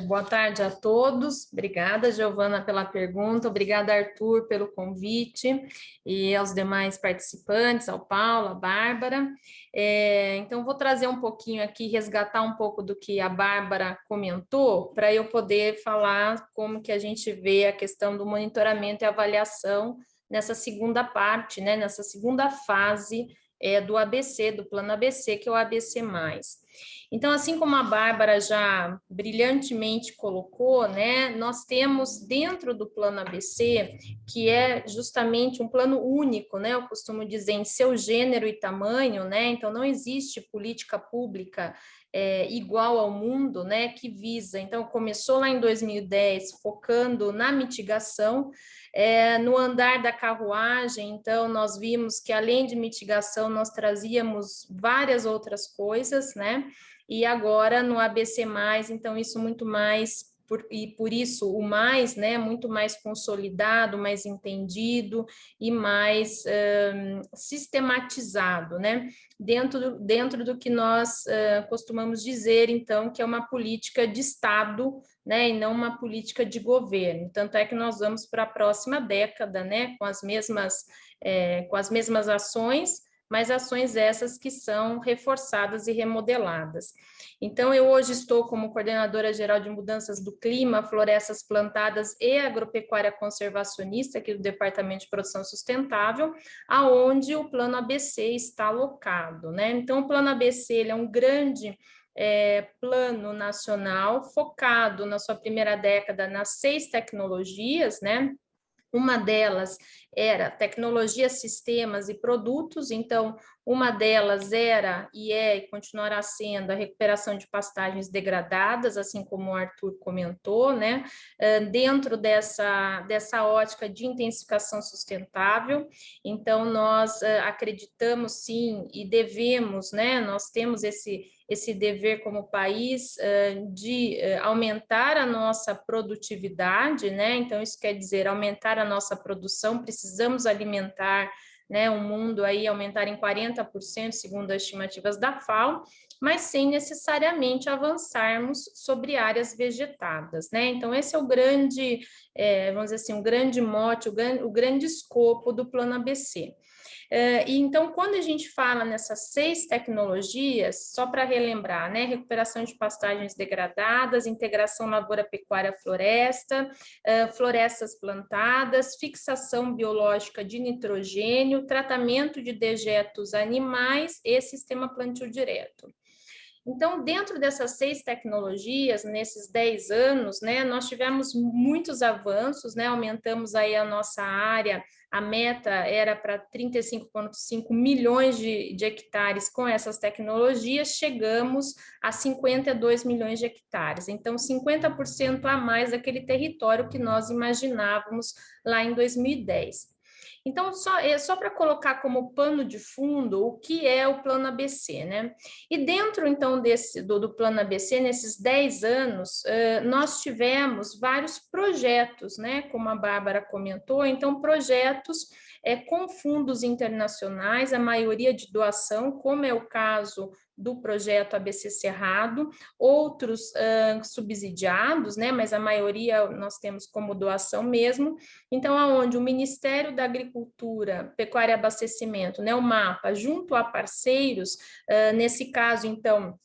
Boa tarde a todos. Obrigada, Giovana, pela pergunta. Obrigada, Arthur, pelo convite e aos demais participantes, ao Paulo, à Bárbara. Então, vou trazer um pouquinho aqui, resgatar um pouco do que a Bárbara comentou, para eu poder falar como que a gente vê a questão do monitoramento e avaliação nessa segunda parte, né, nessa segunda fase do ABC, do plano ABC, que é o ABC+. Então, assim como a Bárbara já brilhantemente colocou, né, nós temos dentro do plano ABC, que é justamente um plano único, né, eu costumo dizer, em seu gênero e tamanho, né, então não existe política pública igual ao mundo, né, que visa, então começou lá em 2010, focando na mitigação, no andar da carruagem, então nós vimos que além de mitigação, nós trazíamos várias outras coisas, né, e agora no ABC+, então isso muito mais, por isso o mais, né, muito mais consolidado, mais entendido e mais sistematizado, né, dentro do que nós costumamos dizer, então, que é uma política de Estado, né, e não uma política de governo. Tanto é que nós vamos para a próxima década, né, com as mesmas ações, mas ações essas que são reforçadas e remodeladas. Então, eu hoje estou como coordenadora geral de mudanças do clima, florestas plantadas e agropecuária conservacionista aqui do Departamento de Produção Sustentável, aonde o Plano ABC está alocado, né? Então, o Plano ABC ele é um grande plano nacional focado na sua primeira década nas 6 tecnologias, né? Uma delas era tecnologia, sistemas e produtos, então uma delas era e continuará sendo a recuperação de pastagens degradadas, assim como o Arthur comentou, né? Dentro dessa ótica de intensificação sustentável, então nós acreditamos sim e devemos, né? Nós temos esse dever como país de aumentar a nossa produtividade, né? Então, isso quer dizer aumentar a nossa produção, precisamos alimentar, né, o mundo aí, aumentar em 40%, segundo as estimativas da FAO, mas sem necessariamente avançarmos sobre áreas vegetadas, né? Então, esse é o grande, vamos dizer assim, um grande mote, o grande escopo do Plano ABC. E então, quando a gente fala nessas 6 tecnologias, só para relembrar, né, recuperação de pastagens degradadas, integração lavoura-pecuária-floresta, florestas plantadas, fixação biológica de nitrogênio, tratamento de dejetos animais e sistema plantio direto. Então, dentro dessas 6 tecnologias, nesses 10 anos, né, nós tivemos muitos avanços, né, aumentamos aí a nossa área, a meta era para 35,5 milhões de hectares com essas tecnologias, chegamos a 52 milhões de hectares, então 50% a mais daquele território que nós imaginávamos lá em 2010. Então, só para colocar como pano de fundo o que é o Plano ABC, né? E dentro, então, do Plano ABC, nesses 10 anos, nós tivemos vários projetos, né? Como a Bárbara comentou, então, projetos com fundos internacionais, a maioria de doação, como é o caso do projeto ABC Cerrado, outros subsidiados, né, mas a maioria nós temos como doação mesmo. Então, aonde o Ministério da Agricultura, Pecuária e Abastecimento, né, o MAPA, junto a parceiros, nesse caso, então,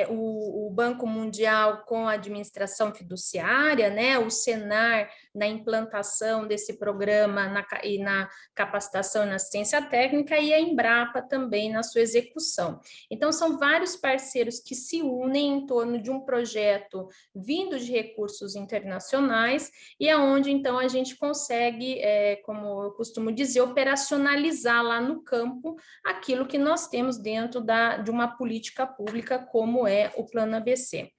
o Banco Mundial com a administração fiduciária, né, o Senar na implantação desse programa e na capacitação e na assistência técnica, e a Embrapa também na sua execução. Então, são vários parceiros que se unem em torno de um projeto vindo de recursos internacionais, e aonde, então, a gente consegue, como eu costumo dizer, operacionalizar lá no campo aquilo que nós temos dentro de uma política pública, como é o Plano ABC.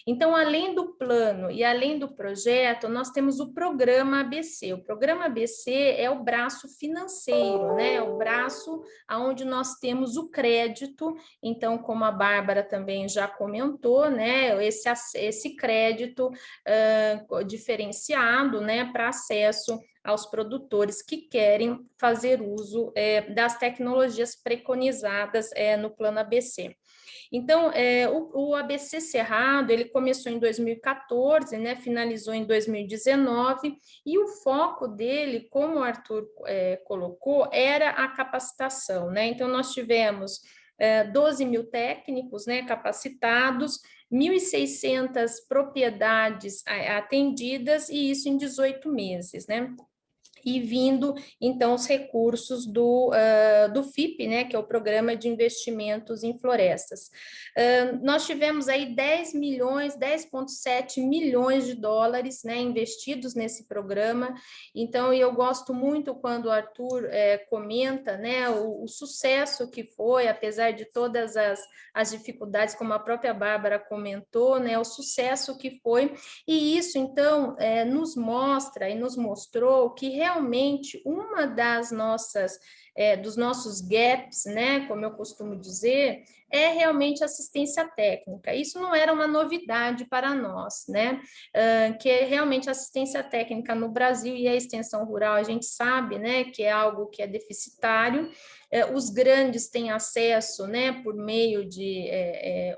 Então, além do plano e além do projeto, nós temos o Programa ABC. O Programa ABC é o braço financeiro, né? É o braço onde nós temos o crédito. Então, como a Bárbara também já comentou, né? Esse crédito diferenciado, né? Para acesso aos produtores que querem fazer uso das tecnologias preconizadas no Plano ABC. Então, o ABC Cerrado, ele começou em 2014, né, finalizou em 2019, e o foco dele, como o Arthur colocou, era a capacitação, né? Então, nós tivemos 12 mil técnicos, né, capacitados, 1.600 propriedades atendidas, e isso em 18 meses, né? E vindo, então, os recursos do FIP, né, que é o Programa de Investimentos em Florestas. Nós tivemos aí 10,7 milhões de dólares, né, investidos nesse programa. Então, eu gosto muito quando o Arthur comenta, né, o sucesso que foi, apesar de todas as dificuldades, como a própria Bárbara comentou, né, o sucesso que foi, e isso, então, nos mostra e nos mostrou que realmente uma das dos nossos gaps, né, como eu costumo dizer, é realmente assistência técnica. Isso não era uma novidade para nós, né, que é realmente assistência técnica no Brasil e a extensão rural, a gente sabe, né, que é algo que é deficitário. Os grandes têm acesso, né, por meio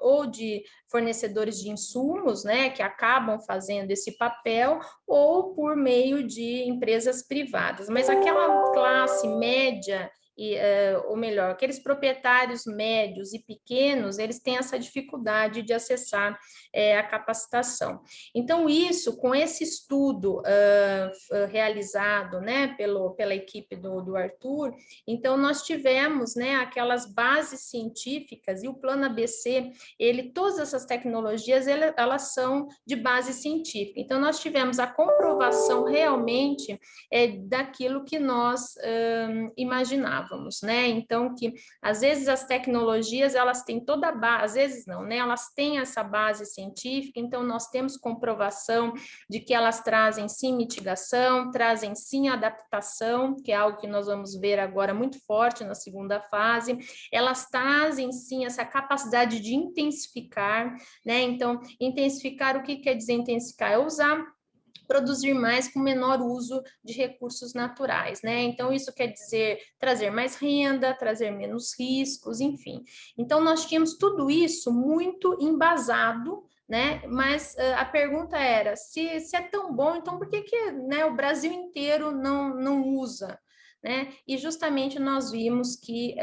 ou de fornecedores de insumos, né, que acabam fazendo esse papel, ou por meio de empresas privadas. Mas aquela classe média, ou melhor, aqueles proprietários médios e pequenos, eles têm essa dificuldade de acessar a capacitação. Então, isso, com esse estudo realizado, né, pela equipe do Arthur, então nós tivemos, né, aquelas bases científicas, e o Plano ABC, todas essas tecnologias, elas são de base científica. Então, nós tivemos a comprovação realmente daquilo que nós imaginávamos, né? Então, que às vezes as tecnologias, elas têm toda a base, às vezes não, né? Elas têm essa base científica, então nós temos comprovação de que elas trazem sim mitigação, trazem sim adaptação, que é algo que nós vamos ver agora muito forte na segunda fase. Elas trazem sim essa capacidade de intensificar, né? Então, intensificar, o que quer dizer intensificar? É produzir mais com menor uso de recursos naturais, né? Então, isso quer dizer trazer mais renda, trazer menos riscos, enfim. Então, nós tínhamos tudo isso muito embasado, né? Mas a pergunta era, se é tão bom, então por que né, o Brasil inteiro não usa? Né? E justamente nós vimos que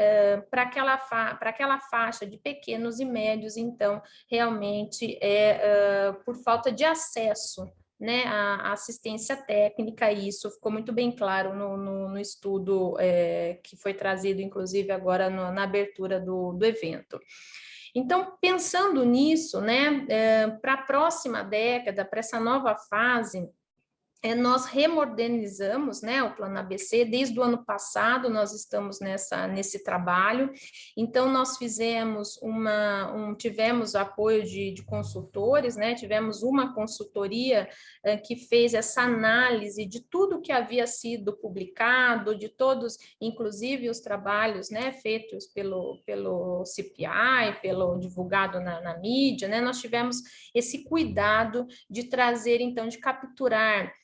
para aquela faixa de pequenos e médios, então, realmente por falta de acesso, né, a assistência técnica, e isso ficou muito bem claro no estudo que foi trazido, inclusive, agora na abertura do evento. Então, pensando nisso, né, para a próxima década, para essa nova fase, nós remodernizamos, né, o Plano ABC. Desde o ano passado nós estamos nesse trabalho. Então nós fizemos tivemos apoio de consultores, né, tivemos uma consultoria que fez essa análise de tudo que havia sido publicado, de todos, inclusive os trabalhos, né, feitos pelo CPI, divulgado na mídia, né. Nós tivemos esse cuidado de trazer, então, de capturar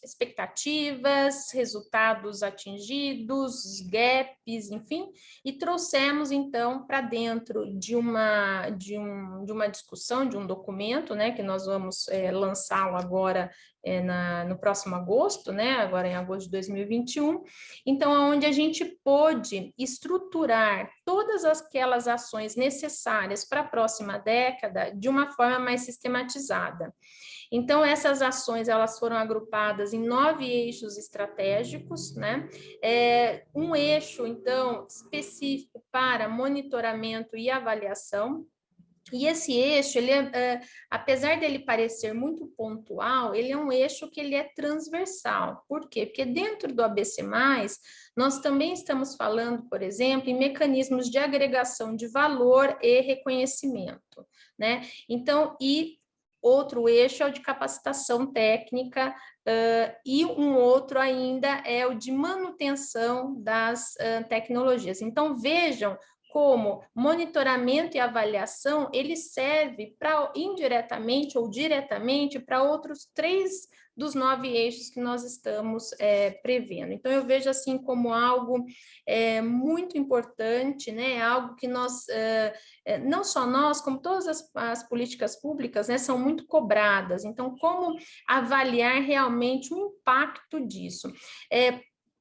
expectativas, resultados atingidos, gaps, enfim, e trouxemos, então, para dentro de uma discussão, de um documento, né, que nós vamos lançá-lo agora no próximo agosto, né, agora em agosto de 2021, então, onde a gente pôde estruturar todas aquelas ações necessárias para a próxima década de uma forma mais sistematizada. Então, essas ações elas foram agrupadas em 9 eixos estratégicos, né? Um eixo, então, específico para monitoramento e avaliação. E esse eixo, apesar dele parecer muito pontual, ele é um eixo que ele é transversal. Por quê? Porque dentro do ABC+, nós também estamos falando, por exemplo, em mecanismos de agregação de valor e reconhecimento, né? Então, outro eixo é o de capacitação técnica, e um outro ainda é o de manutenção das tecnologias. Então, vejam como monitoramento e avaliação, ele serve para indiretamente ou diretamente para outros 3 dos 9 eixos que nós estamos prevendo. Então, eu vejo assim como algo muito importante, né? Algo que nós, não só nós, como todas as políticas públicas, né, são muito cobradas. Então, como avaliar realmente o impacto disso?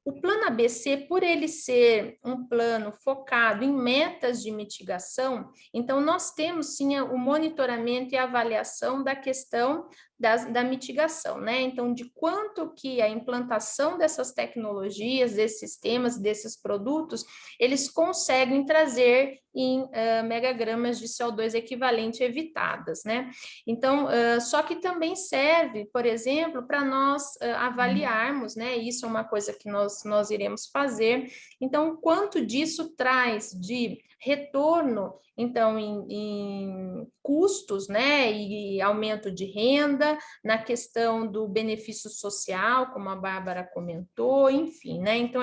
O plano ABC, por ele ser um plano focado em metas de mitigação, então nós temos sim o monitoramento e avaliação da questão da mitigação, né? Então, de quanto que a implantação dessas tecnologias, desses sistemas, desses produtos, eles conseguem trazer em megagramas de CO2 equivalente evitadas, né? Então, só que também serve, por exemplo, para nós avaliarmos, né? Isso é uma coisa que nós iremos fazer. Então, quanto disso traz de retorno, então, em custos, né? E aumento de renda, na questão do benefício social, como a Bárbara comentou, enfim, né? Então,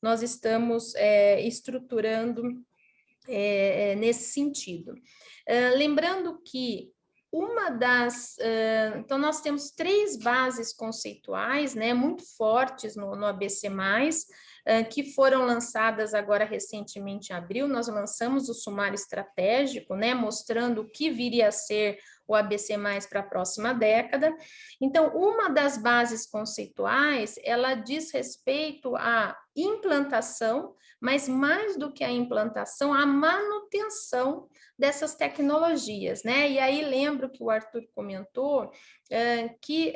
nós estamos estruturando nesse sentido. Lembrando que então, nós temos 3 bases conceituais, né, muito fortes no ABC+, que foram lançadas agora recentemente em abril. Nós lançamos o sumário estratégico, né, mostrando o que viria a ser o ABC+, para a próxima década. Então, uma das bases conceituais, ela diz respeito à implantação, mas mais do que a implantação, a manutenção dessas tecnologias, né? E aí lembro que o Arthur comentou que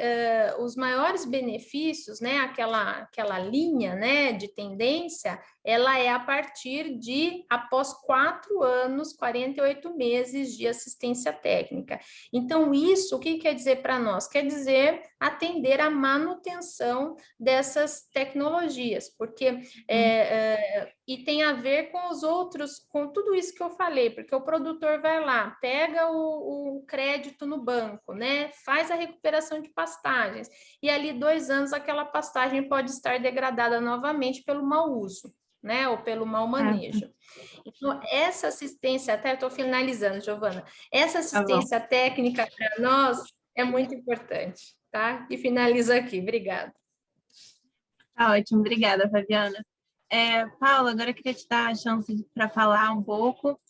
os maiores benefícios, né, aquela linha, né, de tendência, ela é a partir de, após 4 anos, 48 meses de assistência técnica. Então, isso, o que quer dizer para nós? Quer dizer atender à manutenção dessas tecnologias, porque e tem a ver com os outros, com tudo isso que eu falei, porque o produtor vai lá, pega o crédito no banco, né? Faz a recuperação de pastagens, e ali 2 anos aquela pastagem pode estar degradada novamente pelo mau uso, né? Ou pelo mau manejo. Então, essa assistência, até estou finalizando, Giovana, essa assistência técnica para nós é muito importante, tá? E finalizo aqui, obrigada.
Tá ótimo, obrigada, Fabiana. Paula, agora eu queria te dar a chance para falar um pouco.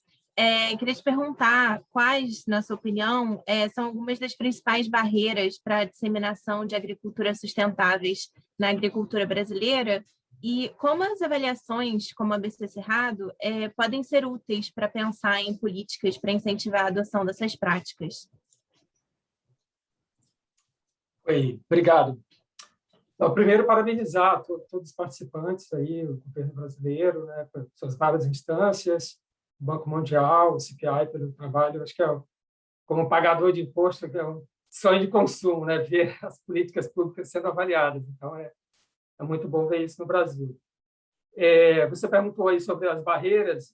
Queria te perguntar quais, na sua opinião, são algumas das principais barreiras para a disseminação de agricultura sustentáveis na agricultura brasileira e como as avaliações, como a ABC Cerrado, podem ser úteis para pensar em políticas para incentivar a adoção dessas práticas.
Oi, obrigado. Então, primeiro, parabenizar todos os participantes aí, o governo brasileiro, né, por suas várias instâncias, o Banco Mundial, o CPI pelo trabalho. Acho que como pagador de imposto, é um sonho de consumo, né, ver as políticas públicas sendo avaliadas. Então, é muito bom ver isso no Brasil. Você perguntou aí sobre as barreiras.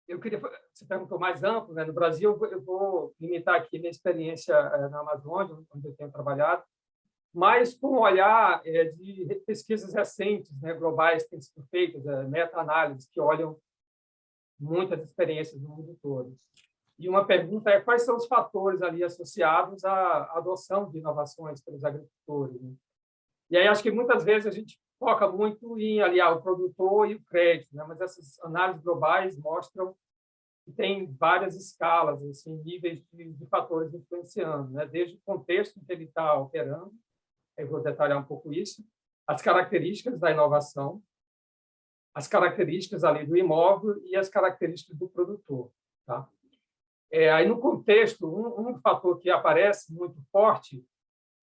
Você perguntou mais amplo, né? No Brasil, eu vou limitar aqui minha experiência na Amazônia, onde eu tenho trabalhado, mas com um olhar de pesquisas recentes, né, globais, que têm sido feitas, meta-análises, que olham muitas experiências no mundo todo. E uma pergunta é quais são os fatores ali associados à adoção de inovações pelos agricultores, né? E aí acho que muitas vezes a gente foca muito em aliar o produtor e o crédito, né? Mas essas análises globais mostram que tem várias escalas, assim, níveis de fatores influenciando, né? Desde o contexto em que ele está operando, eu vou detalhar um pouco isso, as características da inovação, as características ali do imóvel e as características do produtor, tá? Aí, no contexto, um fator que aparece muito forte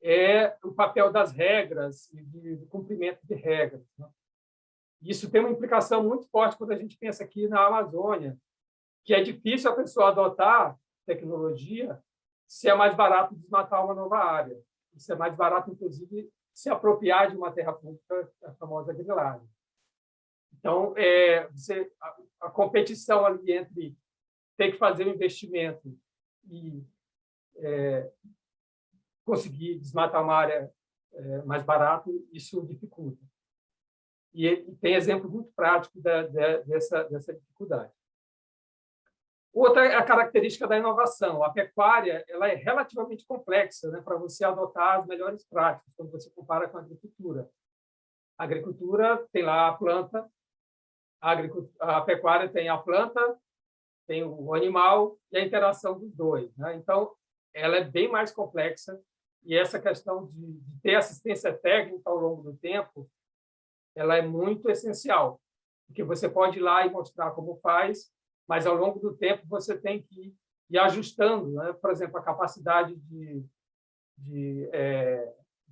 é o papel das regras e do cumprimento de regras, né? Isso tem uma implicação muito forte quando a gente pensa aqui na Amazônia, que é difícil a pessoa adotar tecnologia se é mais barato desmatar uma nova área. Se é mais barato, inclusive, se apropriar de uma terra pública, a famosa grilagem. Então, a competição ali entre ter que fazer um investimento e conseguir desmatar uma área mais barato, isso dificulta. E tem exemplo muito prático dessa dificuldade. Outra é a característica da inovação. A pecuária ela é relativamente complexa, né, para você adotar as melhores práticas, quando você compara com a agricultura. A agricultura tem lá a planta, a pecuária tem a planta, tem o animal e a interação dos dois, né? Então, ela é bem mais complexa e essa questão de ter assistência técnica ao longo do tempo, ela é muito essencial, porque você pode ir lá e mostrar como faz, mas ao longo do tempo você tem que ir ajustando, né? Por exemplo, a capacidade de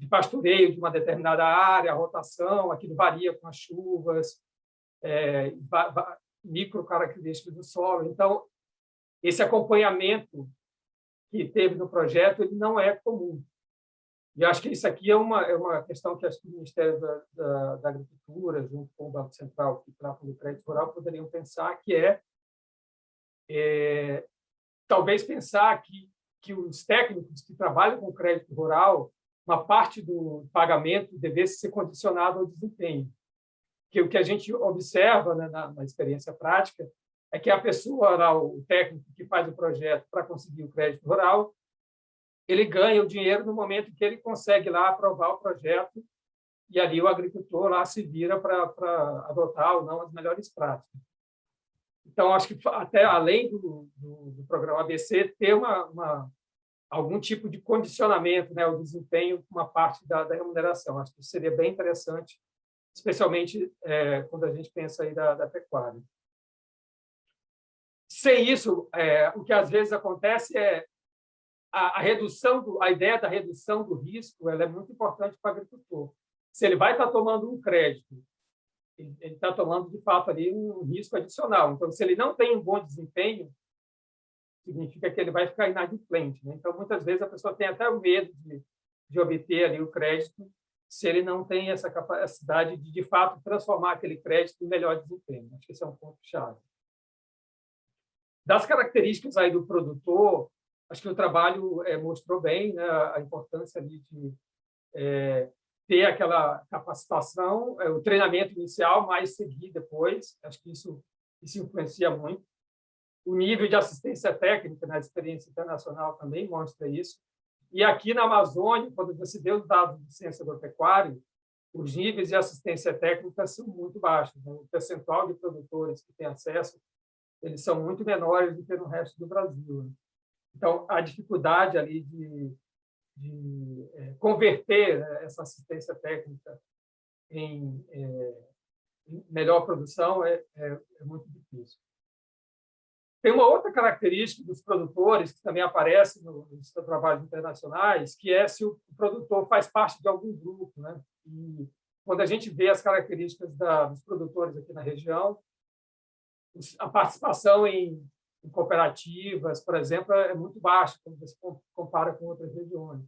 pastoreio de uma determinada área, a rotação, aquilo varia com as chuvas, microcaracterísticas do solo. Então, esse acompanhamento que teve no projeto ele não é comum. E acho que isso aqui é uma questão que acho que o Ministério da Agricultura, junto com o Banco Central, que trata do crédito rural, poderiam pensar, que talvez pensar que os técnicos que trabalham com crédito rural, uma parte do pagamento devesse ser condicionado ao desempenho. Que o que a gente observa, né, na experiência prática é que a pessoa, lá, o técnico que faz o projeto para conseguir o crédito rural, ele ganha o dinheiro no momento que ele consegue lá aprovar o projeto e ali o agricultor lá se vira para adotar ou não as melhores práticas. Então, acho que até além do programa ABC, ter algum tipo de condicionamento, né, o desempenho, uma parte da remuneração. Acho que isso seria bem interessante, especialmente quando a gente pensa aí da pecuária. Sem isso, o que às vezes acontece é a ideia da redução do risco, ela é muito importante para o agricultor. Se ele vai estar tomando um crédito, ele está tomando, de fato, ali um risco adicional. Então, se ele não tem um bom desempenho, significa que ele vai ficar inadimplente, né? Então, muitas vezes, a pessoa tem até o medo de obter ali o crédito se ele não tem essa capacidade de fato, transformar aquele crédito em melhor desempenho. Acho que esse é um ponto-chave. Das características aí do produtor, acho que o trabalho mostrou bem, né, a importância ali de ter aquela capacitação, o treinamento inicial, mas seguir depois. Acho que isso influencia muito. O nível de assistência técnica na experiência internacional também mostra isso. E aqui na Amazônia, quando você deu os dados de ciência agropecuária, os níveis de assistência técnica são muito baixos, né? O percentual de produtores que têm acesso, eles são muito menores do que no resto do Brasil, né? Então, a dificuldade ali de converter, né, essa assistência técnica em melhor produção é muito difícil. Tem uma outra característica dos produtores, que também aparece nos trabalhos internacionais, que é se o produtor faz parte de algum grupo, né? E quando a gente vê as características dos produtores aqui na região, a participação em cooperativas, por exemplo, é muito baixa quando você compara com outras regiões.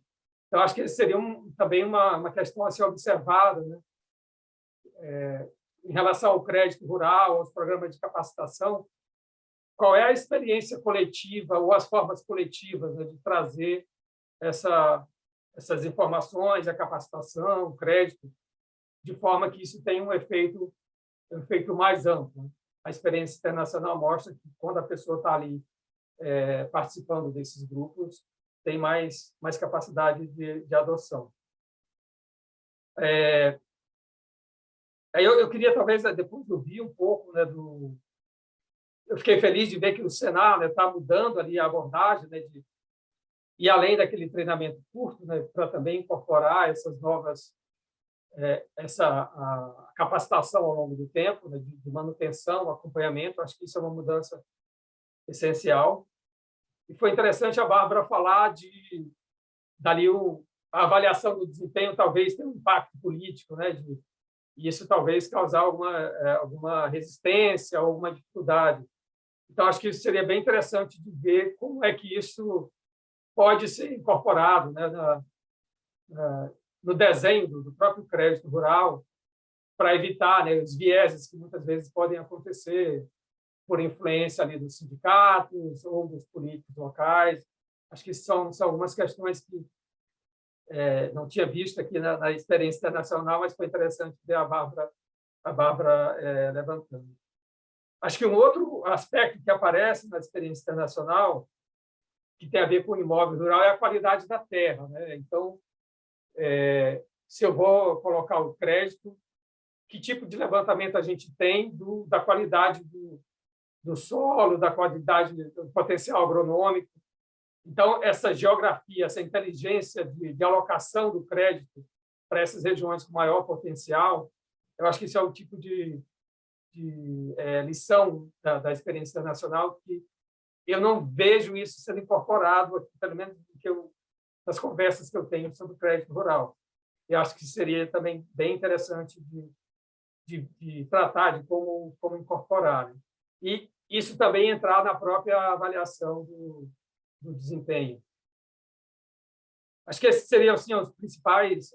Então, acho que esse seria também uma questão a ser observada, né? Em relação ao crédito rural, aos programas de capacitação, qual é a experiência coletiva ou as formas coletivas, né, de trazer essas informações, a capacitação, o crédito, de forma que isso tenha um efeito mais amplo, né? A experiência internacional mostra que quando a pessoa está ali participando desses grupos têm mais capacidade de adoção. Eu queria, talvez, depois ouvir um pouco, né, eu fiquei feliz de ver que o Senar está mudando ali a abordagem, né, e além daquele treinamento curto, né, para também incorporar essas novas, a capacitação ao longo do tempo, né, de manutenção, acompanhamento. Acho que isso é uma mudança essencial. E foi interessante a Bárbara falar dali a avaliação do desempenho talvez tenha um impacto político, né, e isso talvez causar alguma resistência, alguma dificuldade. Então, acho que isso seria bem interessante de ver como é que isso pode ser incorporado, né, no desenho do próprio crédito rural, para evitar, né, os vieses que muitas vezes podem acontecer por influência ali dos sindicatos ou dos políticos locais. Acho que são algumas questões que não tinha visto aqui na experiência internacional, mas foi interessante ver a Bárbara levantando. Acho que um outro aspecto que aparece na experiência internacional, que tem a ver com o imóvel rural, é a qualidade da terra, né? Então, se eu vou colocar o crédito, que tipo de levantamento a gente tem da qualidade do solo, da qualidade do potencial agronômico. Então, essa geografia, essa inteligência de alocação do crédito para essas regiões com maior potencial, eu acho que isso é o tipo de lição da experiência internacional que eu não vejo isso sendo incorporado aqui, pelo menos nas conversas que eu tenho sobre o crédito rural. Eu acho que seria também bem interessante de tratar de como incorporar. Né? E isso também entrar na própria avaliação do desempenho. Acho que esses seriam assim, os principais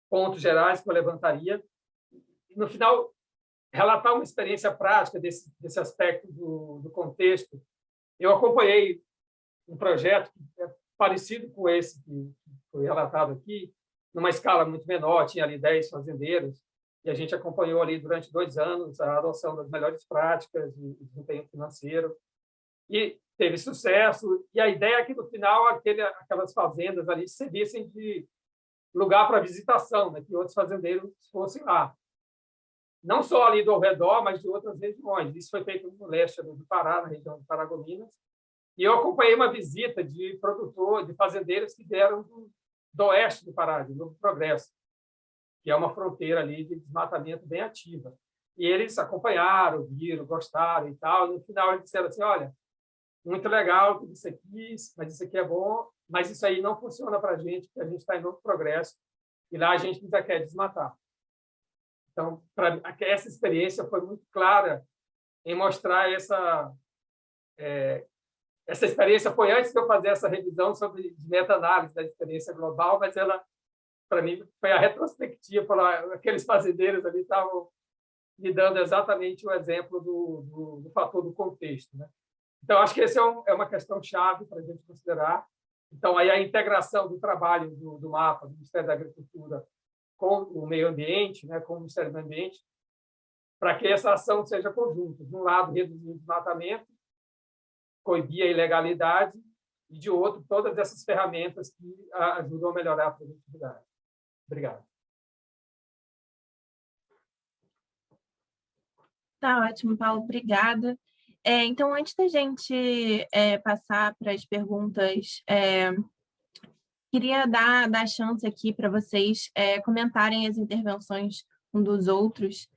pontos gerais que eu levantaria. E, no final, relatar uma experiência prática desse aspecto do contexto. Eu acompanhei um projeto que é parecido com esse que foi relatado aqui, numa escala muito menor, tinha ali 10 fazendeiros, e a gente acompanhou ali durante 2 anos a adoção das melhores práticas de desempenho financeiro, e teve sucesso, e a ideia é que, no final, aquelas fazendas ali servissem de lugar para visitação, né, que outros fazendeiros fossem lá. Não só ali do redor, mas de outras regiões. Isso foi feito no leste do Pará, na região de Paragominas. E eu acompanhei uma visita de fazendeiros que vieram do oeste do Pará, de Novo Progresso, que é uma fronteira ali de desmatamento bem ativa. E eles acompanharam, viram, gostaram e tal. E no final eles disseram assim, olha, muito legal tudo isso aqui, mas isso aqui é bom, mas isso aí não funciona para a gente, porque a gente está em Novo Progresso e lá a gente ainda quer desmatar. Então, essa experiência foi muito clara em mostrar essa experiência. Foi antes de eu fazer essa revisão sobre meta-análise da experiência global, mas ela, para mim, foi a retrospectiva. Aqueles fazendeiros ali estavam me dando exatamente o exemplo do fator do contexto, né? Então, acho que essa é uma questão chave para a gente considerar. Então, aí a integração do trabalho do MAPA, do Ministério da Agricultura, com o meio ambiente, né, com o Ministério do Ambiente, para que essa ação seja conjunta. De um lado, reduzir o desmatamento, coibir a ilegalidade, e, de outro, todas essas ferramentas que ajudam a melhorar a produtividade. Obrigado.
Tá ótimo, Paulo, obrigada. Então, antes da gente passar para as perguntas, queria dar chance aqui para vocês comentarem as intervenções um dos outros,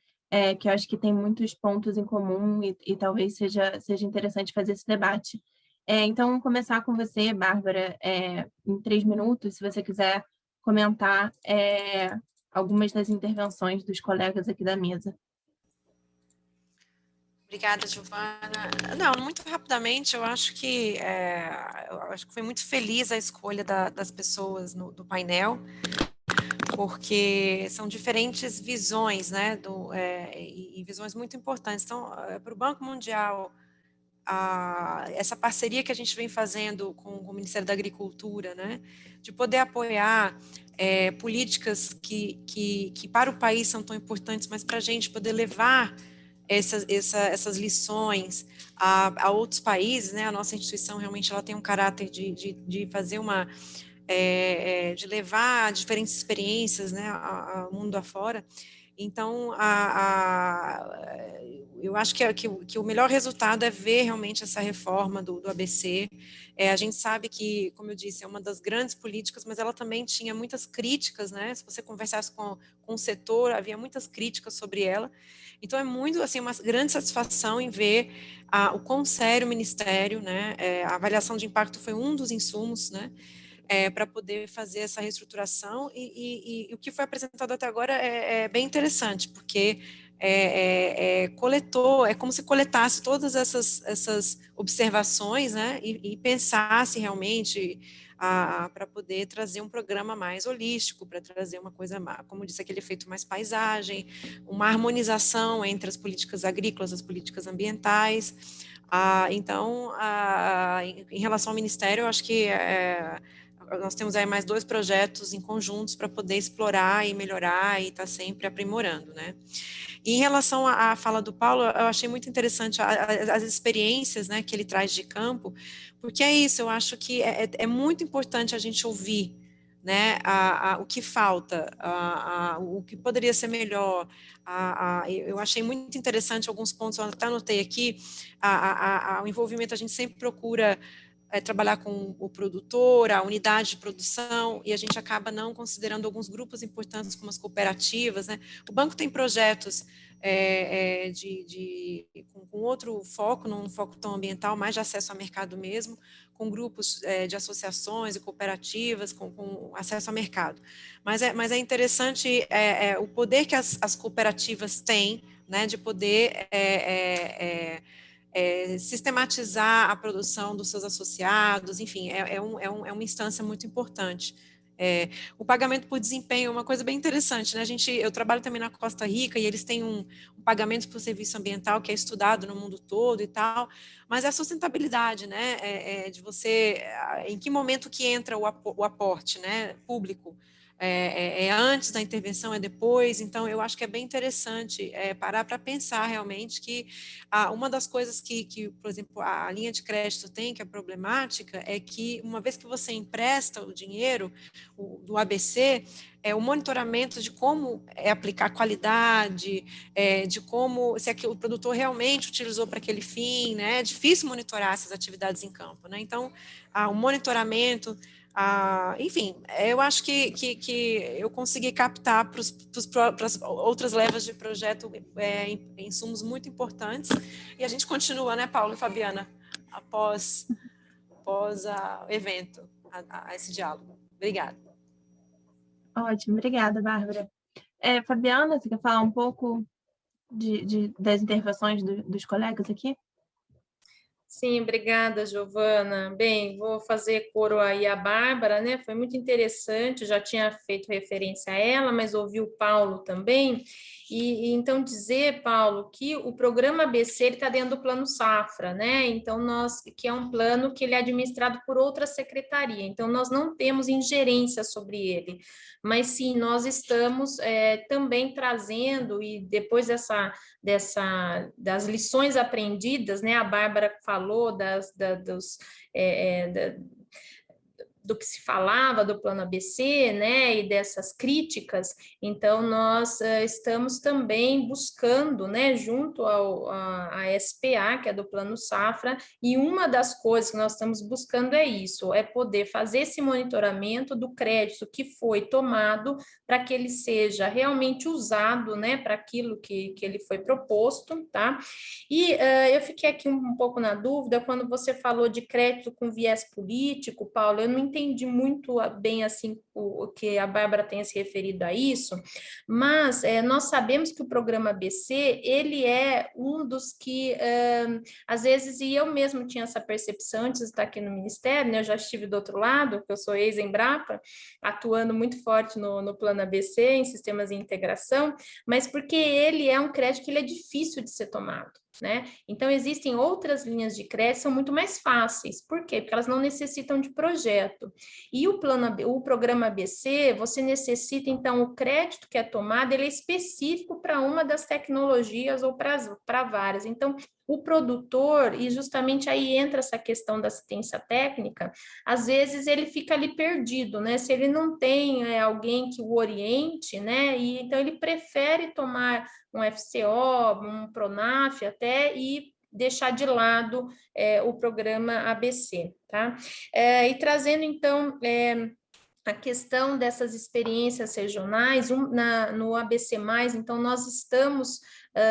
que eu acho que tem muitos pontos em comum e talvez seja interessante fazer esse debate. Então, começar com você, Bárbara, em 3 minutos, se você quiser comentar algumas das intervenções dos colegas aqui da mesa.
Obrigada, Giovana. Não, muito rapidamente, eu acho que foi muito feliz a escolha das pessoas do painel, porque são diferentes visões, né, e visões muito importantes. Então, para o Banco Mundial, essa parceria que a gente vem fazendo com o Ministério da Agricultura, né, de poder apoiar políticas que para o país são tão importantes, mas para a gente poder levar essas lições a outros países, né? A nossa instituição realmente ela tem um caráter de fazer de levar diferentes experiências, né, ao mundo afora. Então, eu acho que o melhor resultado é ver realmente essa reforma do ABC. A gente sabe que, como eu disse, é uma das grandes políticas, mas ela também tinha muitas críticas, né? Se você conversasse com o setor, havia muitas críticas sobre ela. Então, é muito, assim, uma grande satisfação em ver o quão sério o Ministério, né? A avaliação de impacto foi um dos insumos, né? Para poder fazer essa reestruturação, e o que foi apresentado até agora é bem interessante, porque coletou, é como se coletasse todas essas observações, né, e pensasse realmente para poder trazer um programa mais holístico, para trazer uma coisa, como disse, aquele efeito mais paisagem, uma harmonização entre as políticas agrícolas, as políticas ambientais. Então, em relação ao Ministério, eu acho que nós temos aí mais 2 projetos em conjuntos para poder explorar e melhorar e estar sempre aprimorando, né? E em relação à fala do Paulo, eu achei muito interessante as experiências, né, que ele traz de campo, porque é isso, eu acho que é muito importante a gente ouvir, né, o que falta, o que poderia ser melhor. Eu achei muito interessante alguns pontos, eu até anotei aqui, o envolvimento, a gente sempre procura trabalhar com o produtor, a unidade de produção, e a gente acaba não considerando alguns grupos importantes como as cooperativas, né? O banco tem projetos com outro foco, não um foco tão ambiental, mais de acesso ao mercado mesmo, com grupos de associações e cooperativas, com acesso ao mercado. Mas é interessante o poder que as cooperativas têm, né, de poder sistematizar a produção dos seus associados, enfim, é uma instância muito importante. O pagamento por desempenho é uma coisa bem interessante, né? Eu trabalho também na Costa Rica e eles têm um pagamento por serviço ambiental que é estudado no mundo todo e tal, mas é a sustentabilidade, né? De você, em que momento que entra o aporte, né, público? Antes da intervenção, é depois? Então, eu acho que é bem interessante parar para pensar realmente que uma das coisas que, por exemplo, a linha de crédito tem, que é problemática, é que uma vez que você empresta o dinheiro do ABC, o monitoramento de como aplicar qualidade, de como, se o produtor realmente utilizou para aquele fim, né? É difícil monitorar essas atividades em campo, né? Então, o monitoramento, enfim, eu acho que eu consegui captar para as outras levas de projeto insumos muito importantes, e a gente continua, né, Paulo e Fabiana, após o evento, a esse diálogo. Obrigada.
Ótimo, obrigada, Bárbara. Fabiana, você quer falar um pouco das intervenções dos colegas aqui?
Sim, obrigada, Giovana. Bem, vou fazer coro aí à Bárbara, né? Foi muito interessante, eu já tinha feito referência a ela, mas ouvi o Paulo também. E então dizer, Paulo, que o programa ABC está dentro do Plano Safra, né? Então, que é um plano que ele é administrado por outra secretaria, então nós não temos ingerência sobre ele, mas sim, nós estamos também trazendo, e depois das lições aprendidas, né? A Bárbara falou do que se falava do plano ABC, né, e dessas críticas. Então, nós estamos também buscando, né, junto à SPA, que é do Plano Safra, e uma das coisas que nós estamos buscando é isso, é poder fazer esse monitoramento do crédito que foi tomado para que ele seja realmente usado, né, para aquilo que ele foi proposto, tá? E eu fiquei aqui um pouco na dúvida quando você falou de crédito com viés político, Paulo, eu não entendi muito bem assim o que a Bárbara tenha se referido a isso, mas nós sabemos que o programa ABC, ele é um dos que, às vezes, e eu mesmo tinha essa percepção antes de estar aqui no Ministério, né, eu já estive do outro lado, que eu sou ex-Embrapa, atuando muito forte no plano ABC, em sistemas de integração, mas porque ele é um crédito que ele é difícil de ser tomado. né? Então, existem outras linhas de crédito que são muito mais fáceis. Por quê? Porque elas não necessitam de projeto. E o programa ABC, você necessita, então, o crédito que é tomado, ele é específico para uma das tecnologias ou para várias. Então, o produtor, e justamente aí entra essa questão da assistência técnica, às vezes ele fica ali perdido, né? Se ele não tem alguém que o oriente, né? E então ele prefere tomar um FCO, um Pronaf até, e deixar de lado o programa ABC, tá? E trazendo, então, a questão dessas experiências regionais, no ABC+, então nós estamos,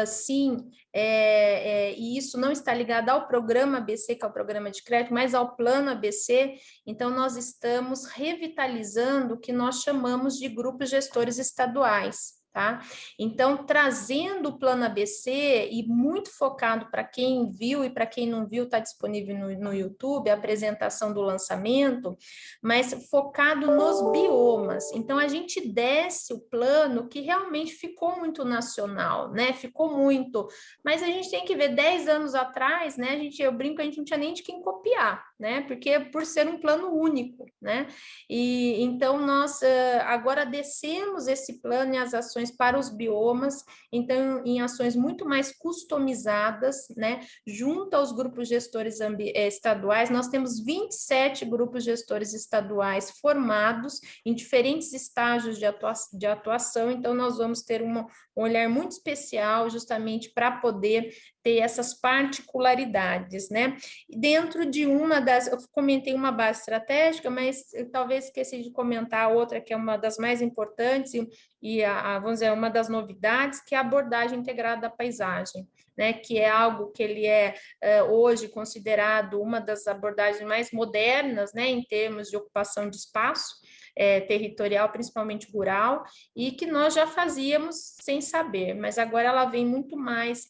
sim, e isso não está ligado ao programa ABC, que é o programa de crédito, mas ao plano ABC, então nós estamos revitalizando o que nós chamamos de grupos gestores estaduais. Tá? Então, trazendo o plano ABC e muito focado para quem viu e para quem não viu, está disponível no YouTube, a apresentação do lançamento, mas focado nos biomas. Então, a gente desce o plano que realmente ficou muito nacional, né? Ficou muito, mas a gente tem que ver 10 anos atrás, né? Eu brinco, a gente não tinha nem de quem copiar, né? Porque por ser um plano único, né? E então nós agora descemos esse plano e as ações para os biomas, então em ações muito mais customizadas, né? Junto aos grupos gestores estaduais, nós temos 27 grupos gestores estaduais formados em diferentes estágios de atuação, então nós vamos ter um olhar muito especial justamente para poder ter essas particularidades, né? Dentro de eu comentei uma base estratégica, mas eu talvez esqueci de comentar outra que é uma das mais importantes vamos dizer, uma das novidades, que é a abordagem integrada da paisagem, né? Que é algo que ele hoje considerado uma das abordagens mais modernas, né? Em termos de ocupação de espaço territorial, principalmente rural, e que nós já fazíamos sem saber, mas agora ela vem muito mais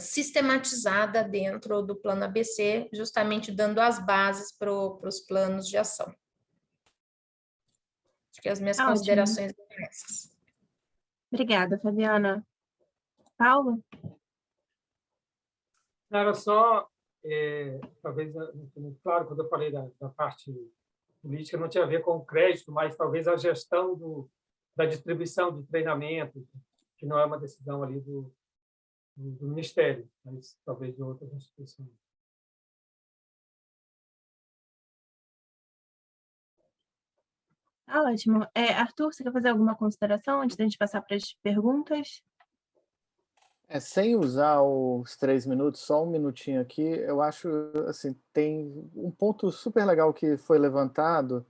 sistematizada dentro do plano ABC, justamente dando as bases para os planos de ação. Acho que as minhas considerações são essas.
Obrigada, Fabiana. Paulo?
Era só, talvez, claro, quando eu falei da parte política, não tinha a ver com o crédito, mas talvez a gestão da distribuição do treinamento, que não é uma decisão ali do Ministério, mas talvez de outras instituições.
Ótimo. Arthur, você quer fazer alguma consideração antes da gente passar para as perguntas?
Sem usar os 3 minutos, só um minutinho aqui, eu acho, assim, tem um ponto super legal que foi levantado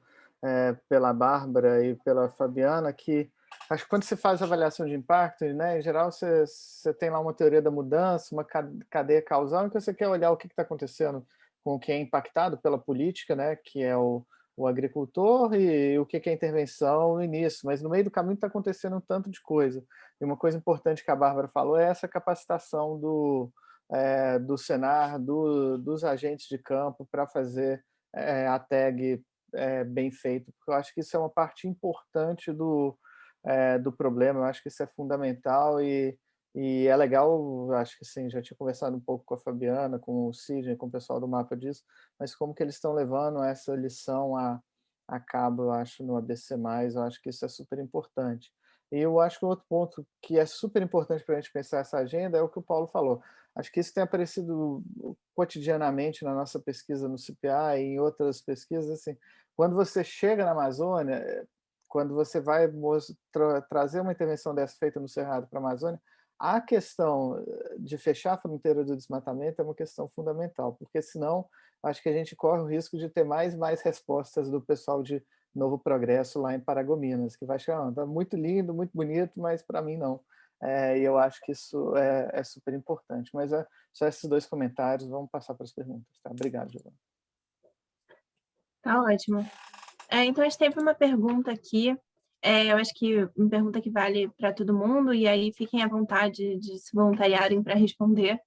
pela Bárbara e pela Fabiana, que acho que quando você faz avaliação de impacto, né, em geral você tem lá uma teoria da mudança, uma cadeia causal, então você quer olhar o que está acontecendo com quem é impactado pela política, né, que é o agricultor, e o que é intervenção no início, mas no meio do caminho está acontecendo um tanto de coisa. E uma coisa importante que a Bárbara falou é essa capacitação do Senar, dos agentes de campo para fazer a tag bem feito, porque eu acho que isso é uma parte importante do problema, eu acho que isso é fundamental e é legal, acho que sim, já tinha conversado um pouco com a Fabiana, com o Sidney, com o pessoal do mapa disso, mas como que eles estão levando essa lição a cabo, eu acho, no ABC+, eu acho que isso é super importante. E eu acho que outro ponto que é super importante para a gente pensar essa agenda é o que o Paulo falou. Acho que isso tem aparecido cotidianamente na nossa pesquisa no CPA e em outras pesquisas, assim, quando você chega na Amazônia, quando você vai trazer uma intervenção dessa feita no Cerrado para a Amazônia, a questão de fechar a fronteira do desmatamento é uma questão fundamental, porque senão acho que a gente corre o risco de ter mais respostas do pessoal de Novo Progresso lá em Paragominas, que vai chegar, está muito lindo, muito bonito, mas para mim não. E eu acho que isso é super importante. Mas só esses 2 comentários, vamos passar para as perguntas. Tá? Obrigado, Giovana.
Tá ótimo. Então, a gente teve uma pergunta aqui, eu acho que uma pergunta que vale para todo mundo, e aí fiquem à vontade de se voluntariarem para responder.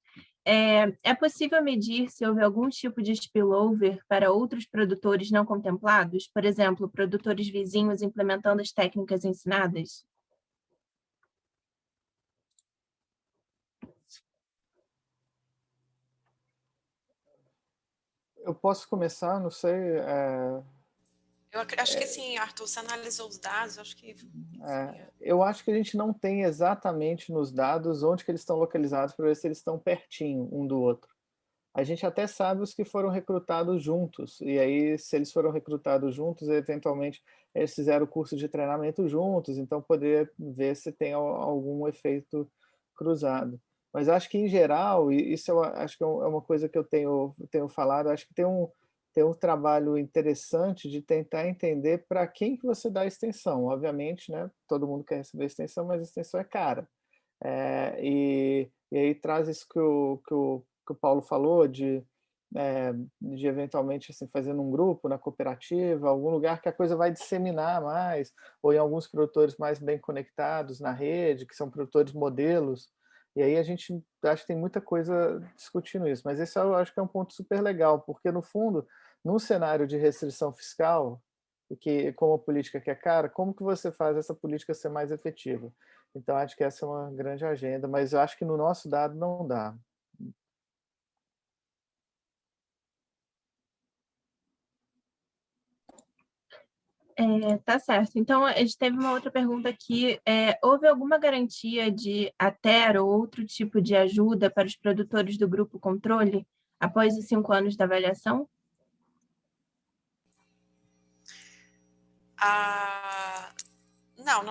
É possível medir se houve algum tipo de spillover para outros produtores não contemplados? Por exemplo, produtores vizinhos implementando as técnicas ensinadas?
Eu posso começar, não sei.
Eu acho que sim, Arthur, você analisou os dados, acho que...
Eu acho que a gente não tem exatamente nos dados onde que eles estão localizados para ver se eles estão pertinho um do outro. A gente até sabe os que foram recrutados juntos, e aí se eles foram recrutados juntos, eventualmente eles fizeram o curso de treinamento juntos, então poderia ver se tem algum efeito cruzado. Mas acho que, em geral, e isso eu acho que é uma coisa que eu tenho falado, acho que tem um trabalho interessante de tentar entender para quem que você dá a extensão. Obviamente, né, todo mundo quer receber extensão, mas a extensão é cara. E aí traz isso que o Paulo falou, de eventualmente assim, fazendo um grupo na cooperativa, algum lugar que a coisa vai disseminar mais, ou em alguns produtores mais bem conectados na rede, que são produtores modelos. E aí a gente acho que tem muita coisa discutindo isso, mas esse eu acho que é um ponto super legal, porque no fundo, num cenário de restrição fiscal, e que como a política que é cara, como que você faz essa política ser mais efetiva? Então acho que essa é uma grande agenda, mas eu acho que no nosso dado não dá.
Tá certo. Então, a gente teve uma outra pergunta aqui. Houve alguma garantia de ATER ou outro tipo de ajuda para os produtores do grupo controle após os 5 anos da avaliação?
Não,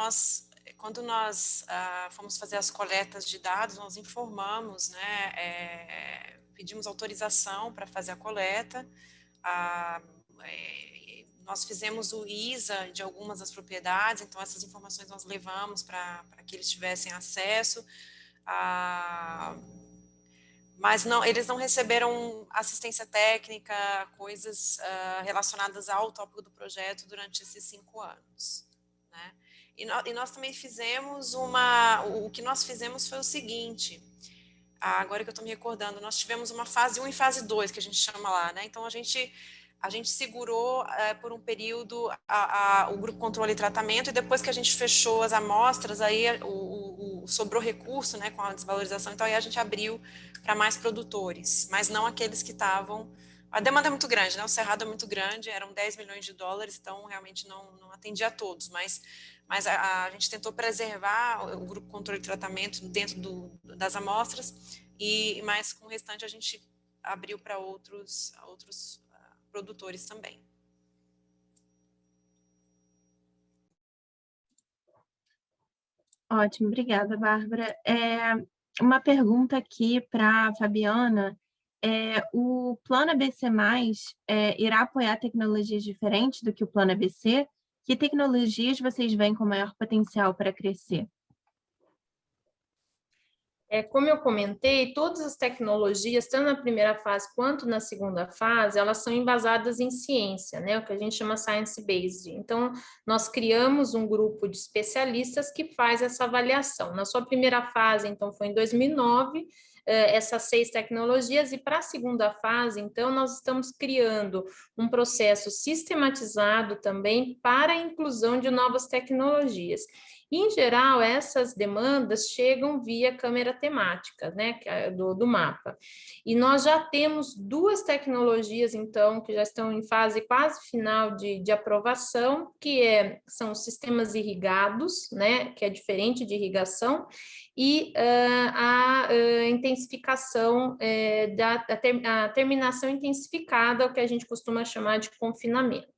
quando nós fomos fazer as coletas de dados, nós informamos, né, pedimos autorização para fazer a coleta, nós fizemos o ISA de algumas das propriedades, então essas informações nós levamos para que eles tivessem acesso, mas não, eles não receberam assistência técnica, coisas relacionadas ao tópico do projeto durante esses 5 anos, né? E nós também fizemos o que nós fizemos foi o seguinte, agora que eu estou me recordando, nós tivemos uma fase 1 e fase 2, que a gente chama lá, né? Então, a gente segurou por um período o grupo controle e tratamento, e depois que a gente fechou as amostras, aí sobrou recurso, né, com a desvalorização, então aí a gente abriu para mais produtores, mas não aqueles que estavam... A demanda é muito grande, né? O cerrado é muito grande, eram 10 milhões de dólares, então realmente não atendia a todos, mas a gente tentou preservar o grupo controle e tratamento dentro das amostras, mas com o restante a gente abriu para outros produtores também.
Ótimo, obrigada, Bárbara. Uma pergunta aqui para a Fabiana. O Plano ABC+, irá apoiar tecnologias diferentes do que o Plano ABC? Que tecnologias vocês veem com maior potencial para crescer?
Como eu comentei, todas as tecnologias, tanto na primeira fase quanto na segunda fase, elas são embasadas em ciência, né? O que a gente chama science-based. Então, nós criamos um grupo de especialistas que faz essa avaliação. Na sua primeira fase, então, foi em 2009, essas 6 tecnologias, e para a segunda fase, então, nós estamos criando um processo sistematizado também para a inclusão de novas tecnologias. Em geral, essas demandas chegam via câmera temática, né, do mapa. E nós já temos 2 tecnologias, então, que já estão em fase quase final de aprovação, que são os sistemas irrigados, né, que é diferente de irrigação, e a intensificação, a terminação intensificada, o que a gente costuma chamar de confinamento.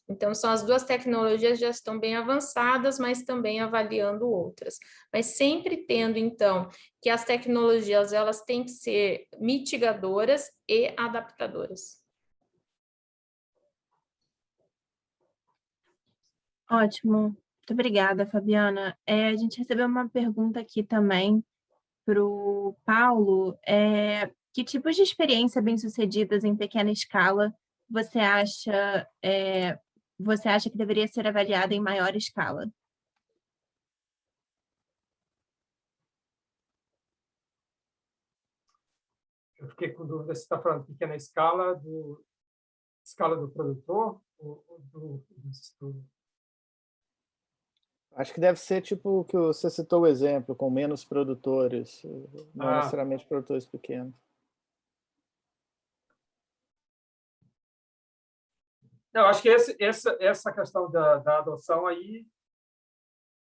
Então, são as 2 tecnologias já estão bem avançadas, mas também avaliando outras. Mas sempre tendo, então, que as tecnologias elas têm que ser mitigadoras e adaptadoras.
Ótimo. Muito obrigada, Fabiana. A gente recebeu uma pergunta aqui também para o Paulo. Que tipos de experiência bem-sucedidas em pequena escala você acha que deveria ser avaliada em maior escala?
Eu fiquei com dúvida se está falando de pequena escala, escala do produtor ou do estudo.
Acho que deve ser tipo o que você citou o exemplo, com menos produtores, não necessariamente produtores pequenos.
Eu acho que essa questão da adoção aí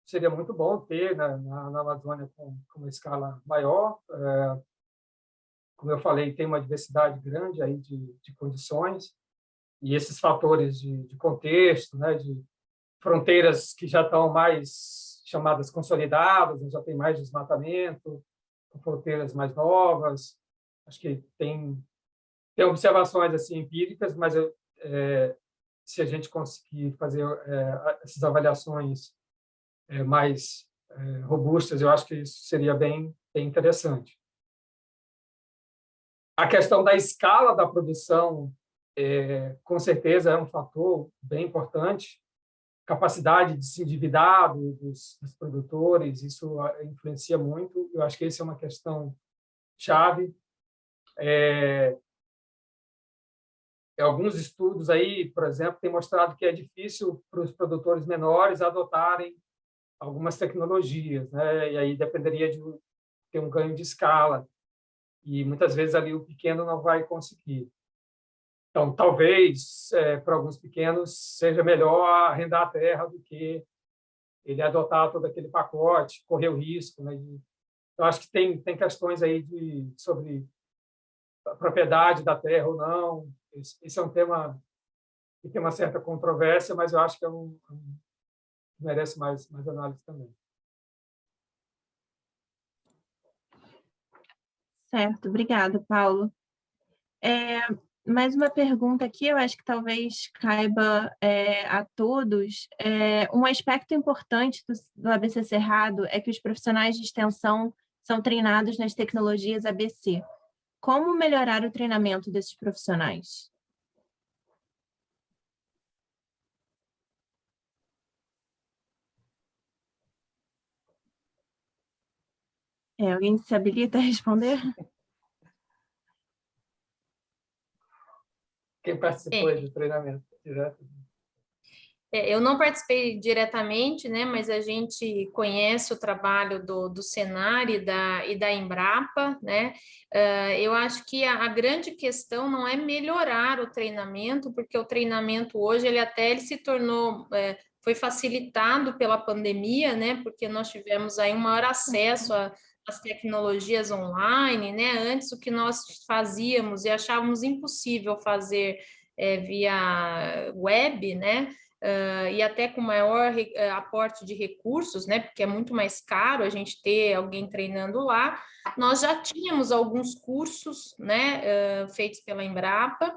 seria muito bom ter na Amazônia com uma escala maior. Como eu falei, tem uma diversidade grande aí de condições, e esses fatores de contexto, né, de fronteiras que já estão mais chamadas consolidadas, já tem mais desmatamento, com fronteiras mais novas. Acho que tem observações assim empíricas, mas se a gente conseguir fazer essas avaliações mais robustas, eu acho que isso seria bem interessante. A questão da escala da produção, com certeza, é um fator bem importante. Capacidade de se endividar dos produtores, isso influencia muito. Eu acho que essa é uma questão chave. Alguns estudos aí, por exemplo, têm mostrado que é difícil para os produtores menores adotarem algumas tecnologias, né? E aí dependeria de ter um ganho de escala, e muitas vezes ali o pequeno não vai conseguir. Então, talvez, para alguns pequenos, seja melhor arrendar a terra do que ele adotar todo aquele pacote, correr o risco, né? Eu acho que tem questões aí sobre a propriedade da terra ou não. Esse é um tema que tem uma certa controvérsia, mas eu acho que merece mais análise também.
Certo, obrigada, Paulo. Mais uma pergunta aqui, eu acho que talvez caiba a todos. Um aspecto importante do ABC Cerrado é que os profissionais de extensão são treinados nas tecnologias ABC. Como melhorar o treinamento desses profissionais? Alguém se habilita a responder?
Quem participou do treinamento direto?
Eu não participei diretamente, né, mas a gente conhece o trabalho do Senar e da Embrapa, né? Eu acho que a grande questão não é melhorar o treinamento, porque o treinamento hoje ele se tornou foi facilitado pela pandemia, né? Porque nós tivemos aí um maior acesso às tecnologias online, né? Antes o que nós fazíamos e achávamos impossível fazer via web, né? E até com maior aporte de recursos, né, porque é muito mais caro a gente ter alguém treinando lá. Nós já tínhamos alguns cursos, né, feitos pela Embrapa,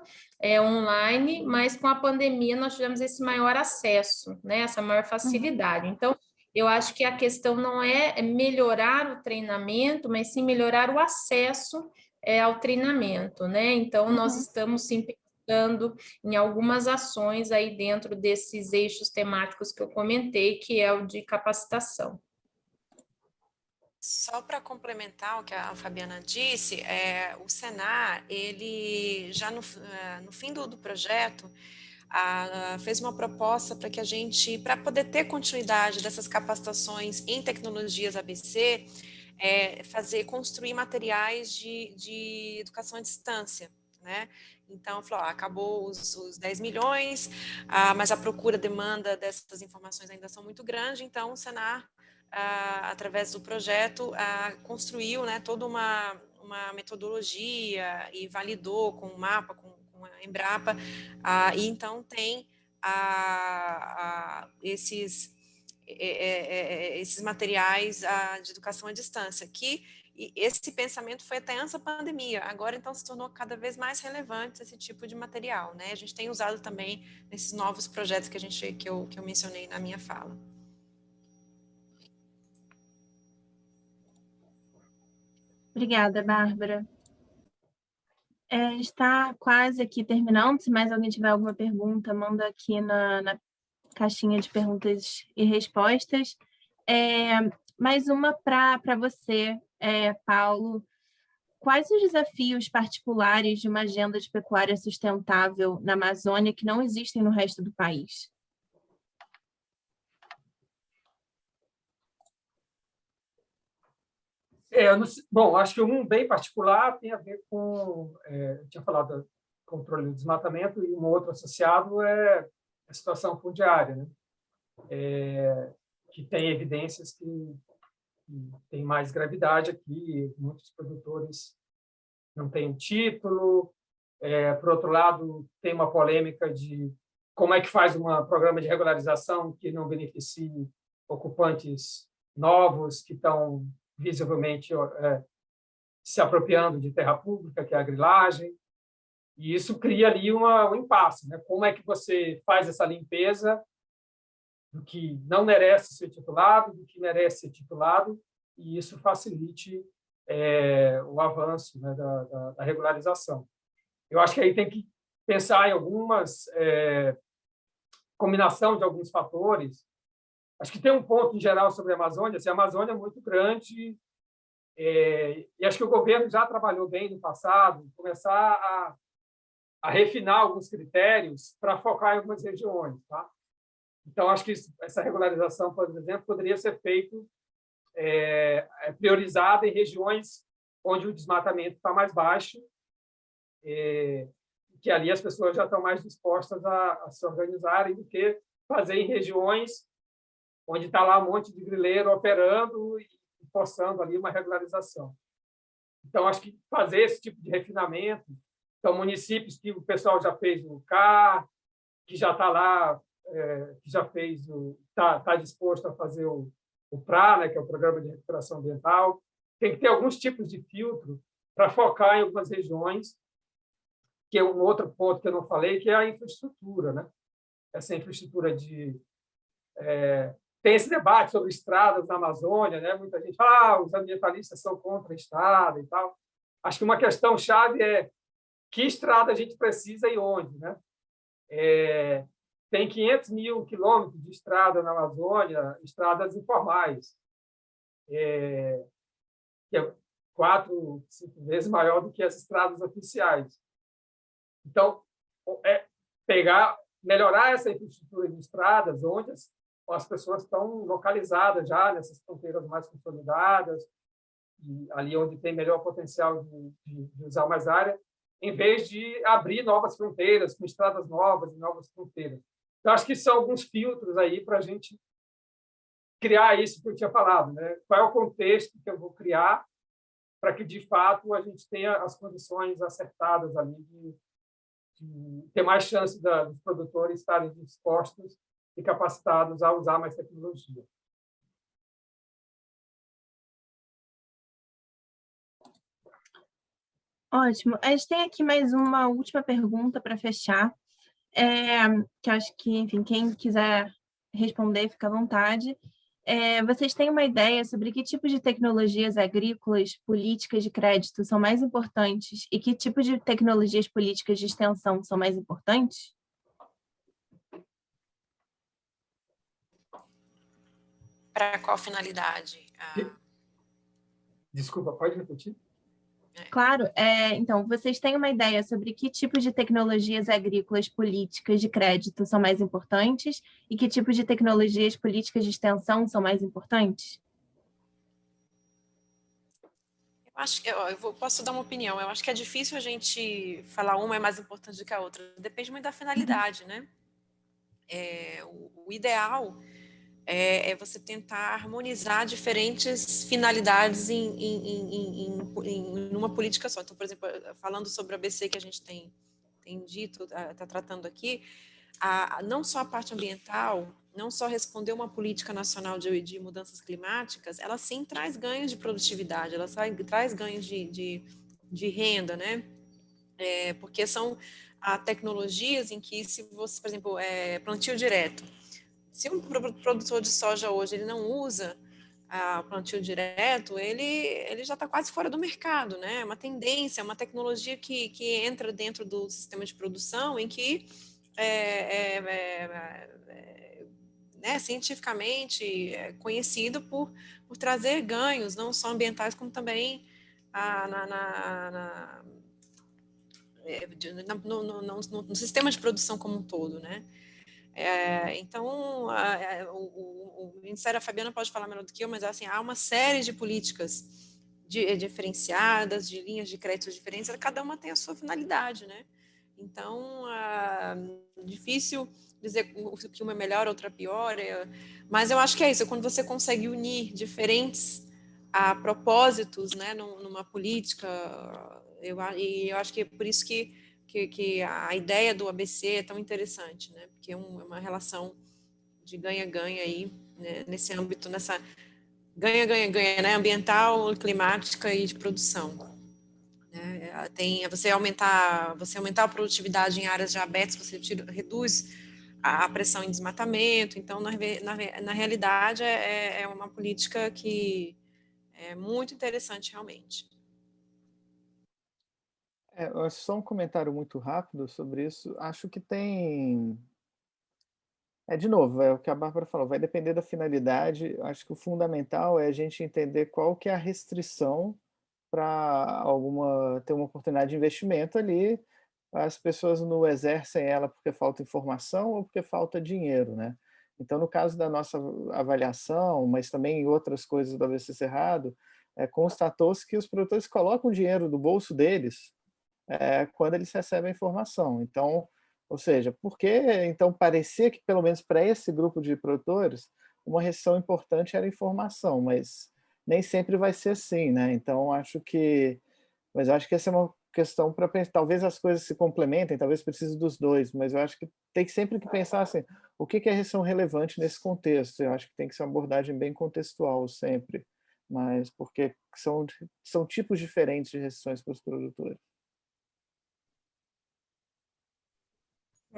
online, mas com a pandemia nós tivemos esse maior acesso, né, essa maior facilidade. Então, eu acho que a questão não é melhorar o treinamento, mas sim melhorar o acesso ao treinamento, né? Então, nós estamos sim em algumas ações aí dentro desses eixos temáticos que eu comentei, que é o de capacitação.
Só para complementar o que a Fabiana disse, o Senar, ele já no fim do projeto, fez uma proposta para que a gente, para poder ter continuidade dessas capacitações em tecnologias ABC, construir materiais de educação à distância, né? Então, falou, acabou os 10 milhões, mas a procura, a demanda dessas informações ainda são muito grande, então o Senar, através do projeto, construiu, né, toda uma metodologia e validou com o mapa, com a Embrapa, e então tem esses materiais de educação à distância, que esse pensamento foi até antes da pandemia, agora então se tornou cada vez mais relevante esse tipo de material, né? A gente tem usado também nesses novos projetos que eu mencionei na minha fala.
Obrigada, Bárbara. Está quase aqui terminando. Se mais alguém tiver alguma pergunta, manda aqui na caixinha de perguntas e respostas. Mais uma para você, Paulo. Quais os desafios particulares de uma agenda de pecuária sustentável na Amazônia que não existem no resto do país?
Bom, acho que um bem particular tem a ver com, eu tinha falado controle do desmatamento, e um outro associado é a situação fundiária, né? Que tem evidências que tem mais gravidade aqui, muitos produtores não têm título. Por outro lado, tem uma polêmica de como é que faz um programa de regularização que não beneficie ocupantes novos que estão visivelmente se apropriando de terra pública, que é a grilagem, e isso cria ali um impasse, né? Como é que você faz essa limpeza do que não merece ser titulado, do que merece ser titulado, e isso facilite o avanço, né, da regularização. Eu acho que aí tem que pensar em algumas combinação de alguns fatores. Acho que tem um ponto em geral sobre a Amazônia. Assim, a Amazônia é muito grande, e acho que o governo já trabalhou bem no passado, começar a refinar alguns critérios para focar em algumas regiões, tá? Então, acho que essa regularização, por exemplo, poderia ser feito priorizada em regiões onde o desmatamento está mais baixo, que ali as pessoas já estão mais dispostas a se organizarem do que fazer em regiões onde está lá um monte de grileiro operando e forçando ali uma regularização. Então, acho que fazer esse tipo de refinamento, então, municípios que o pessoal já fez o CAR, que já está lá, que já fez está disposto a fazer o PRA, né, que é o Programa de Recuperação Ambiental, tem que ter alguns tipos de filtro para focar em algumas regiões, que é um outro ponto que eu não falei, que é a infraestrutura, né? Essa infraestrutura tem esse debate sobre estradas na Amazônia, né? Muita gente fala, os ambientalistas são contra a estrada e tal. Acho que uma questão chave é que estrada a gente precisa e onde, né? Tem 500 mil quilômetros de estrada na Amazônia, estradas informais, que é 4, 5 vezes maior do que as estradas oficiais. Então, melhorar essa infraestrutura de estradas, onde as pessoas estão localizadas já nessas fronteiras mais consolidadas, e ali onde tem melhor potencial de usar mais área, em vez de abrir novas fronteiras, com estradas novas e novas fronteiras. Então, acho que são alguns filtros aí para a gente criar isso que eu tinha falado, né? Qual é o contexto que eu vou criar para que, de fato, a gente tenha as condições acertadas ali de ter mais chance dos produtores estarem dispostos e capacitados a usar mais tecnologia.
Ótimo. A gente tem aqui mais uma última pergunta para fechar, que eu acho que, enfim, quem quiser responder, fica à vontade. Vocês têm uma ideia sobre que tipo de tecnologias agrícolas, políticas de crédito são mais importantes e que tipo de tecnologias políticas de extensão são mais importantes?
Para qual finalidade?
Desculpa, pode repetir?
Claro. Então, vocês têm uma ideia sobre que tipo de tecnologias agrícolas políticas de crédito são mais importantes e que tipo de tecnologias políticas de extensão são mais importantes?
Posso dar uma opinião. Eu acho que é difícil a gente falar uma é mais importante do que a outra. Depende muito da finalidade, né? O ideal é você tentar harmonizar diferentes finalidades em uma política só. Então, por exemplo, falando sobre a ABC que a gente tem dito, está tratando aqui, não só a parte ambiental, não só responder uma política nacional de mudanças climáticas, ela sim traz ganhos de produtividade, ela traz ganhos de renda, né? Porque são tecnologias em que, se você, por exemplo, plantio direto, se um produtor de soja hoje ele não usa o plantio direto, ele já está quase fora do mercado, né? É uma tendência, é uma tecnologia que entra dentro do sistema de produção em que cientificamente conhecido por trazer ganhos, não só ambientais, como também no sistema de produção como um todo, né? Então, o Ministério, a Fabiana pode falar melhor do que eu, mas assim, há uma série de políticas diferenciadas, de linhas de crédito diferentes, cada uma tem a sua finalidade, né? Então, difícil dizer que uma é melhor, outra pior, mas eu acho que é isso, quando você consegue unir diferentes propósitos, né, numa política, eu acho que é por isso que a ideia do ABC é tão interessante, né, porque é uma relação de ganha-ganha aí, né, nesse âmbito, nessa ganha-ganha-ganha, né, ambiental, climática e de produção. Você aumentar a produtividade em áreas já abertas, você reduz a pressão em desmatamento. Então, na realidade, é uma política que é muito interessante, realmente.
Só um comentário muito rápido sobre isso. Acho que tem... de novo, é o que a Bárbara falou, vai depender da finalidade. Acho que o fundamental é a gente entender qual que é a restrição para ter uma oportunidade de investimento ali. As pessoas não exercem ela porque falta informação ou porque falta dinheiro, né? Então, no caso da nossa avaliação, mas também em outras coisas do ABC Cerrado, constatou-se que os produtores colocam dinheiro do bolso deles quando eles recebem a informação. Então, ou seja, porque então parecia que, pelo menos para esse grupo de produtores, uma restrição importante era a informação, mas nem sempre vai ser assim, né? Então, mas eu acho que essa é uma questão para pensar. Talvez as coisas se complementem, talvez precise dos dois, mas eu acho que tem sempre que pensar assim, o que é restrição relevante nesse contexto? Eu acho que tem que ser uma abordagem bem contextual sempre, mas porque são tipos diferentes de restrições para os produtores.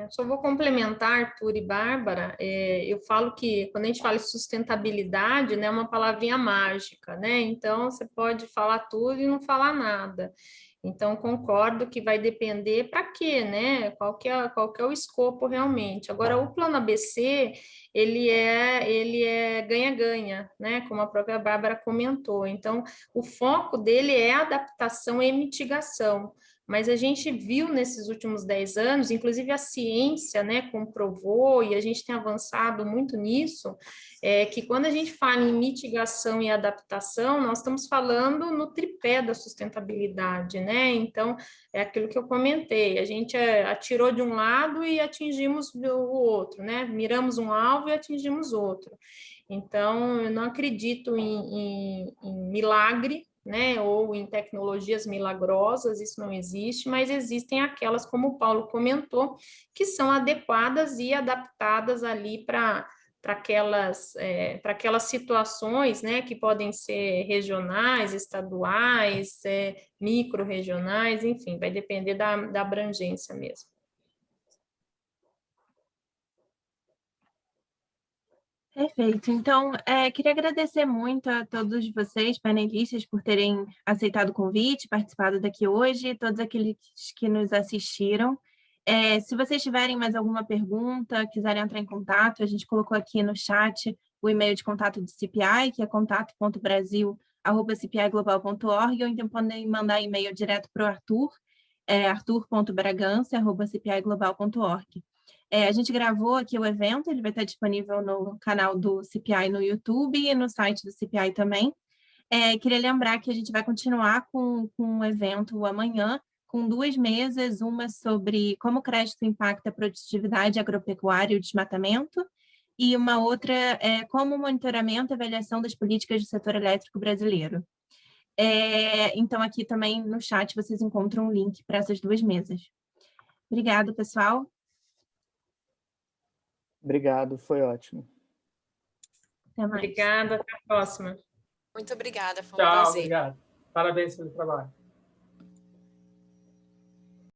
Só vou complementar, Arthur e Bárbara, eu falo que quando a gente fala em sustentabilidade, né, é uma palavrinha mágica, né? Então, você pode falar tudo e não falar nada. Então, concordo que vai depender para quê, né? Qual que é o escopo realmente. Agora, o plano ABC, ele é ganha-ganha, né? Como a própria Bárbara comentou. Então, o foco dele é adaptação e mitigação. Mas a gente viu nesses últimos 10 anos, inclusive a ciência, né, comprovou, e a gente tem avançado muito nisso, que quando a gente fala em mitigação e adaptação, nós estamos falando no tripé da sustentabilidade, né? Então, é aquilo que eu comentei, a gente atirou de um lado e atingimos o outro, né? Miramos um alvo e atingimos outro. Então, eu não acredito em milagre, né, ou em tecnologias milagrosas, isso não existe, mas existem aquelas, como o Paulo comentou, que são adequadas e adaptadas ali para aquelas situações, né, que podem ser regionais, estaduais, micro-regionais, enfim, vai depender da abrangência mesmo.
Perfeito. Então, queria agradecer muito a todos vocês, panelistas, por terem aceitado o convite, participado daqui hoje, todos aqueles que nos assistiram. Se vocês tiverem mais alguma pergunta, quiserem entrar em contato, a gente colocou aqui no chat o e-mail de contato do CPI, que é contato.brasil@cpiglobal.org, ou então podem mandar e-mail direto para o Arthur, arthur.bragança@cpiglobal.org. A gente gravou aqui o evento, ele vai estar disponível no canal do CPI no YouTube e no site do CPI também. Queria lembrar que a gente vai continuar com o evento amanhã, com 2 mesas, uma sobre como o crédito impacta a produtividade agropecuária e o desmatamento, e uma outra como o monitoramento e avaliação das políticas do setor elétrico brasileiro. Então, aqui também no chat vocês encontram um link para essas 2 mesas. Obrigada, pessoal.
Obrigado, foi ótimo.
Até mais.
Obrigada, até a próxima.
Muito obrigada, foi um
Tchau,
prazer.
obrigado. Parabéns pelo trabalho.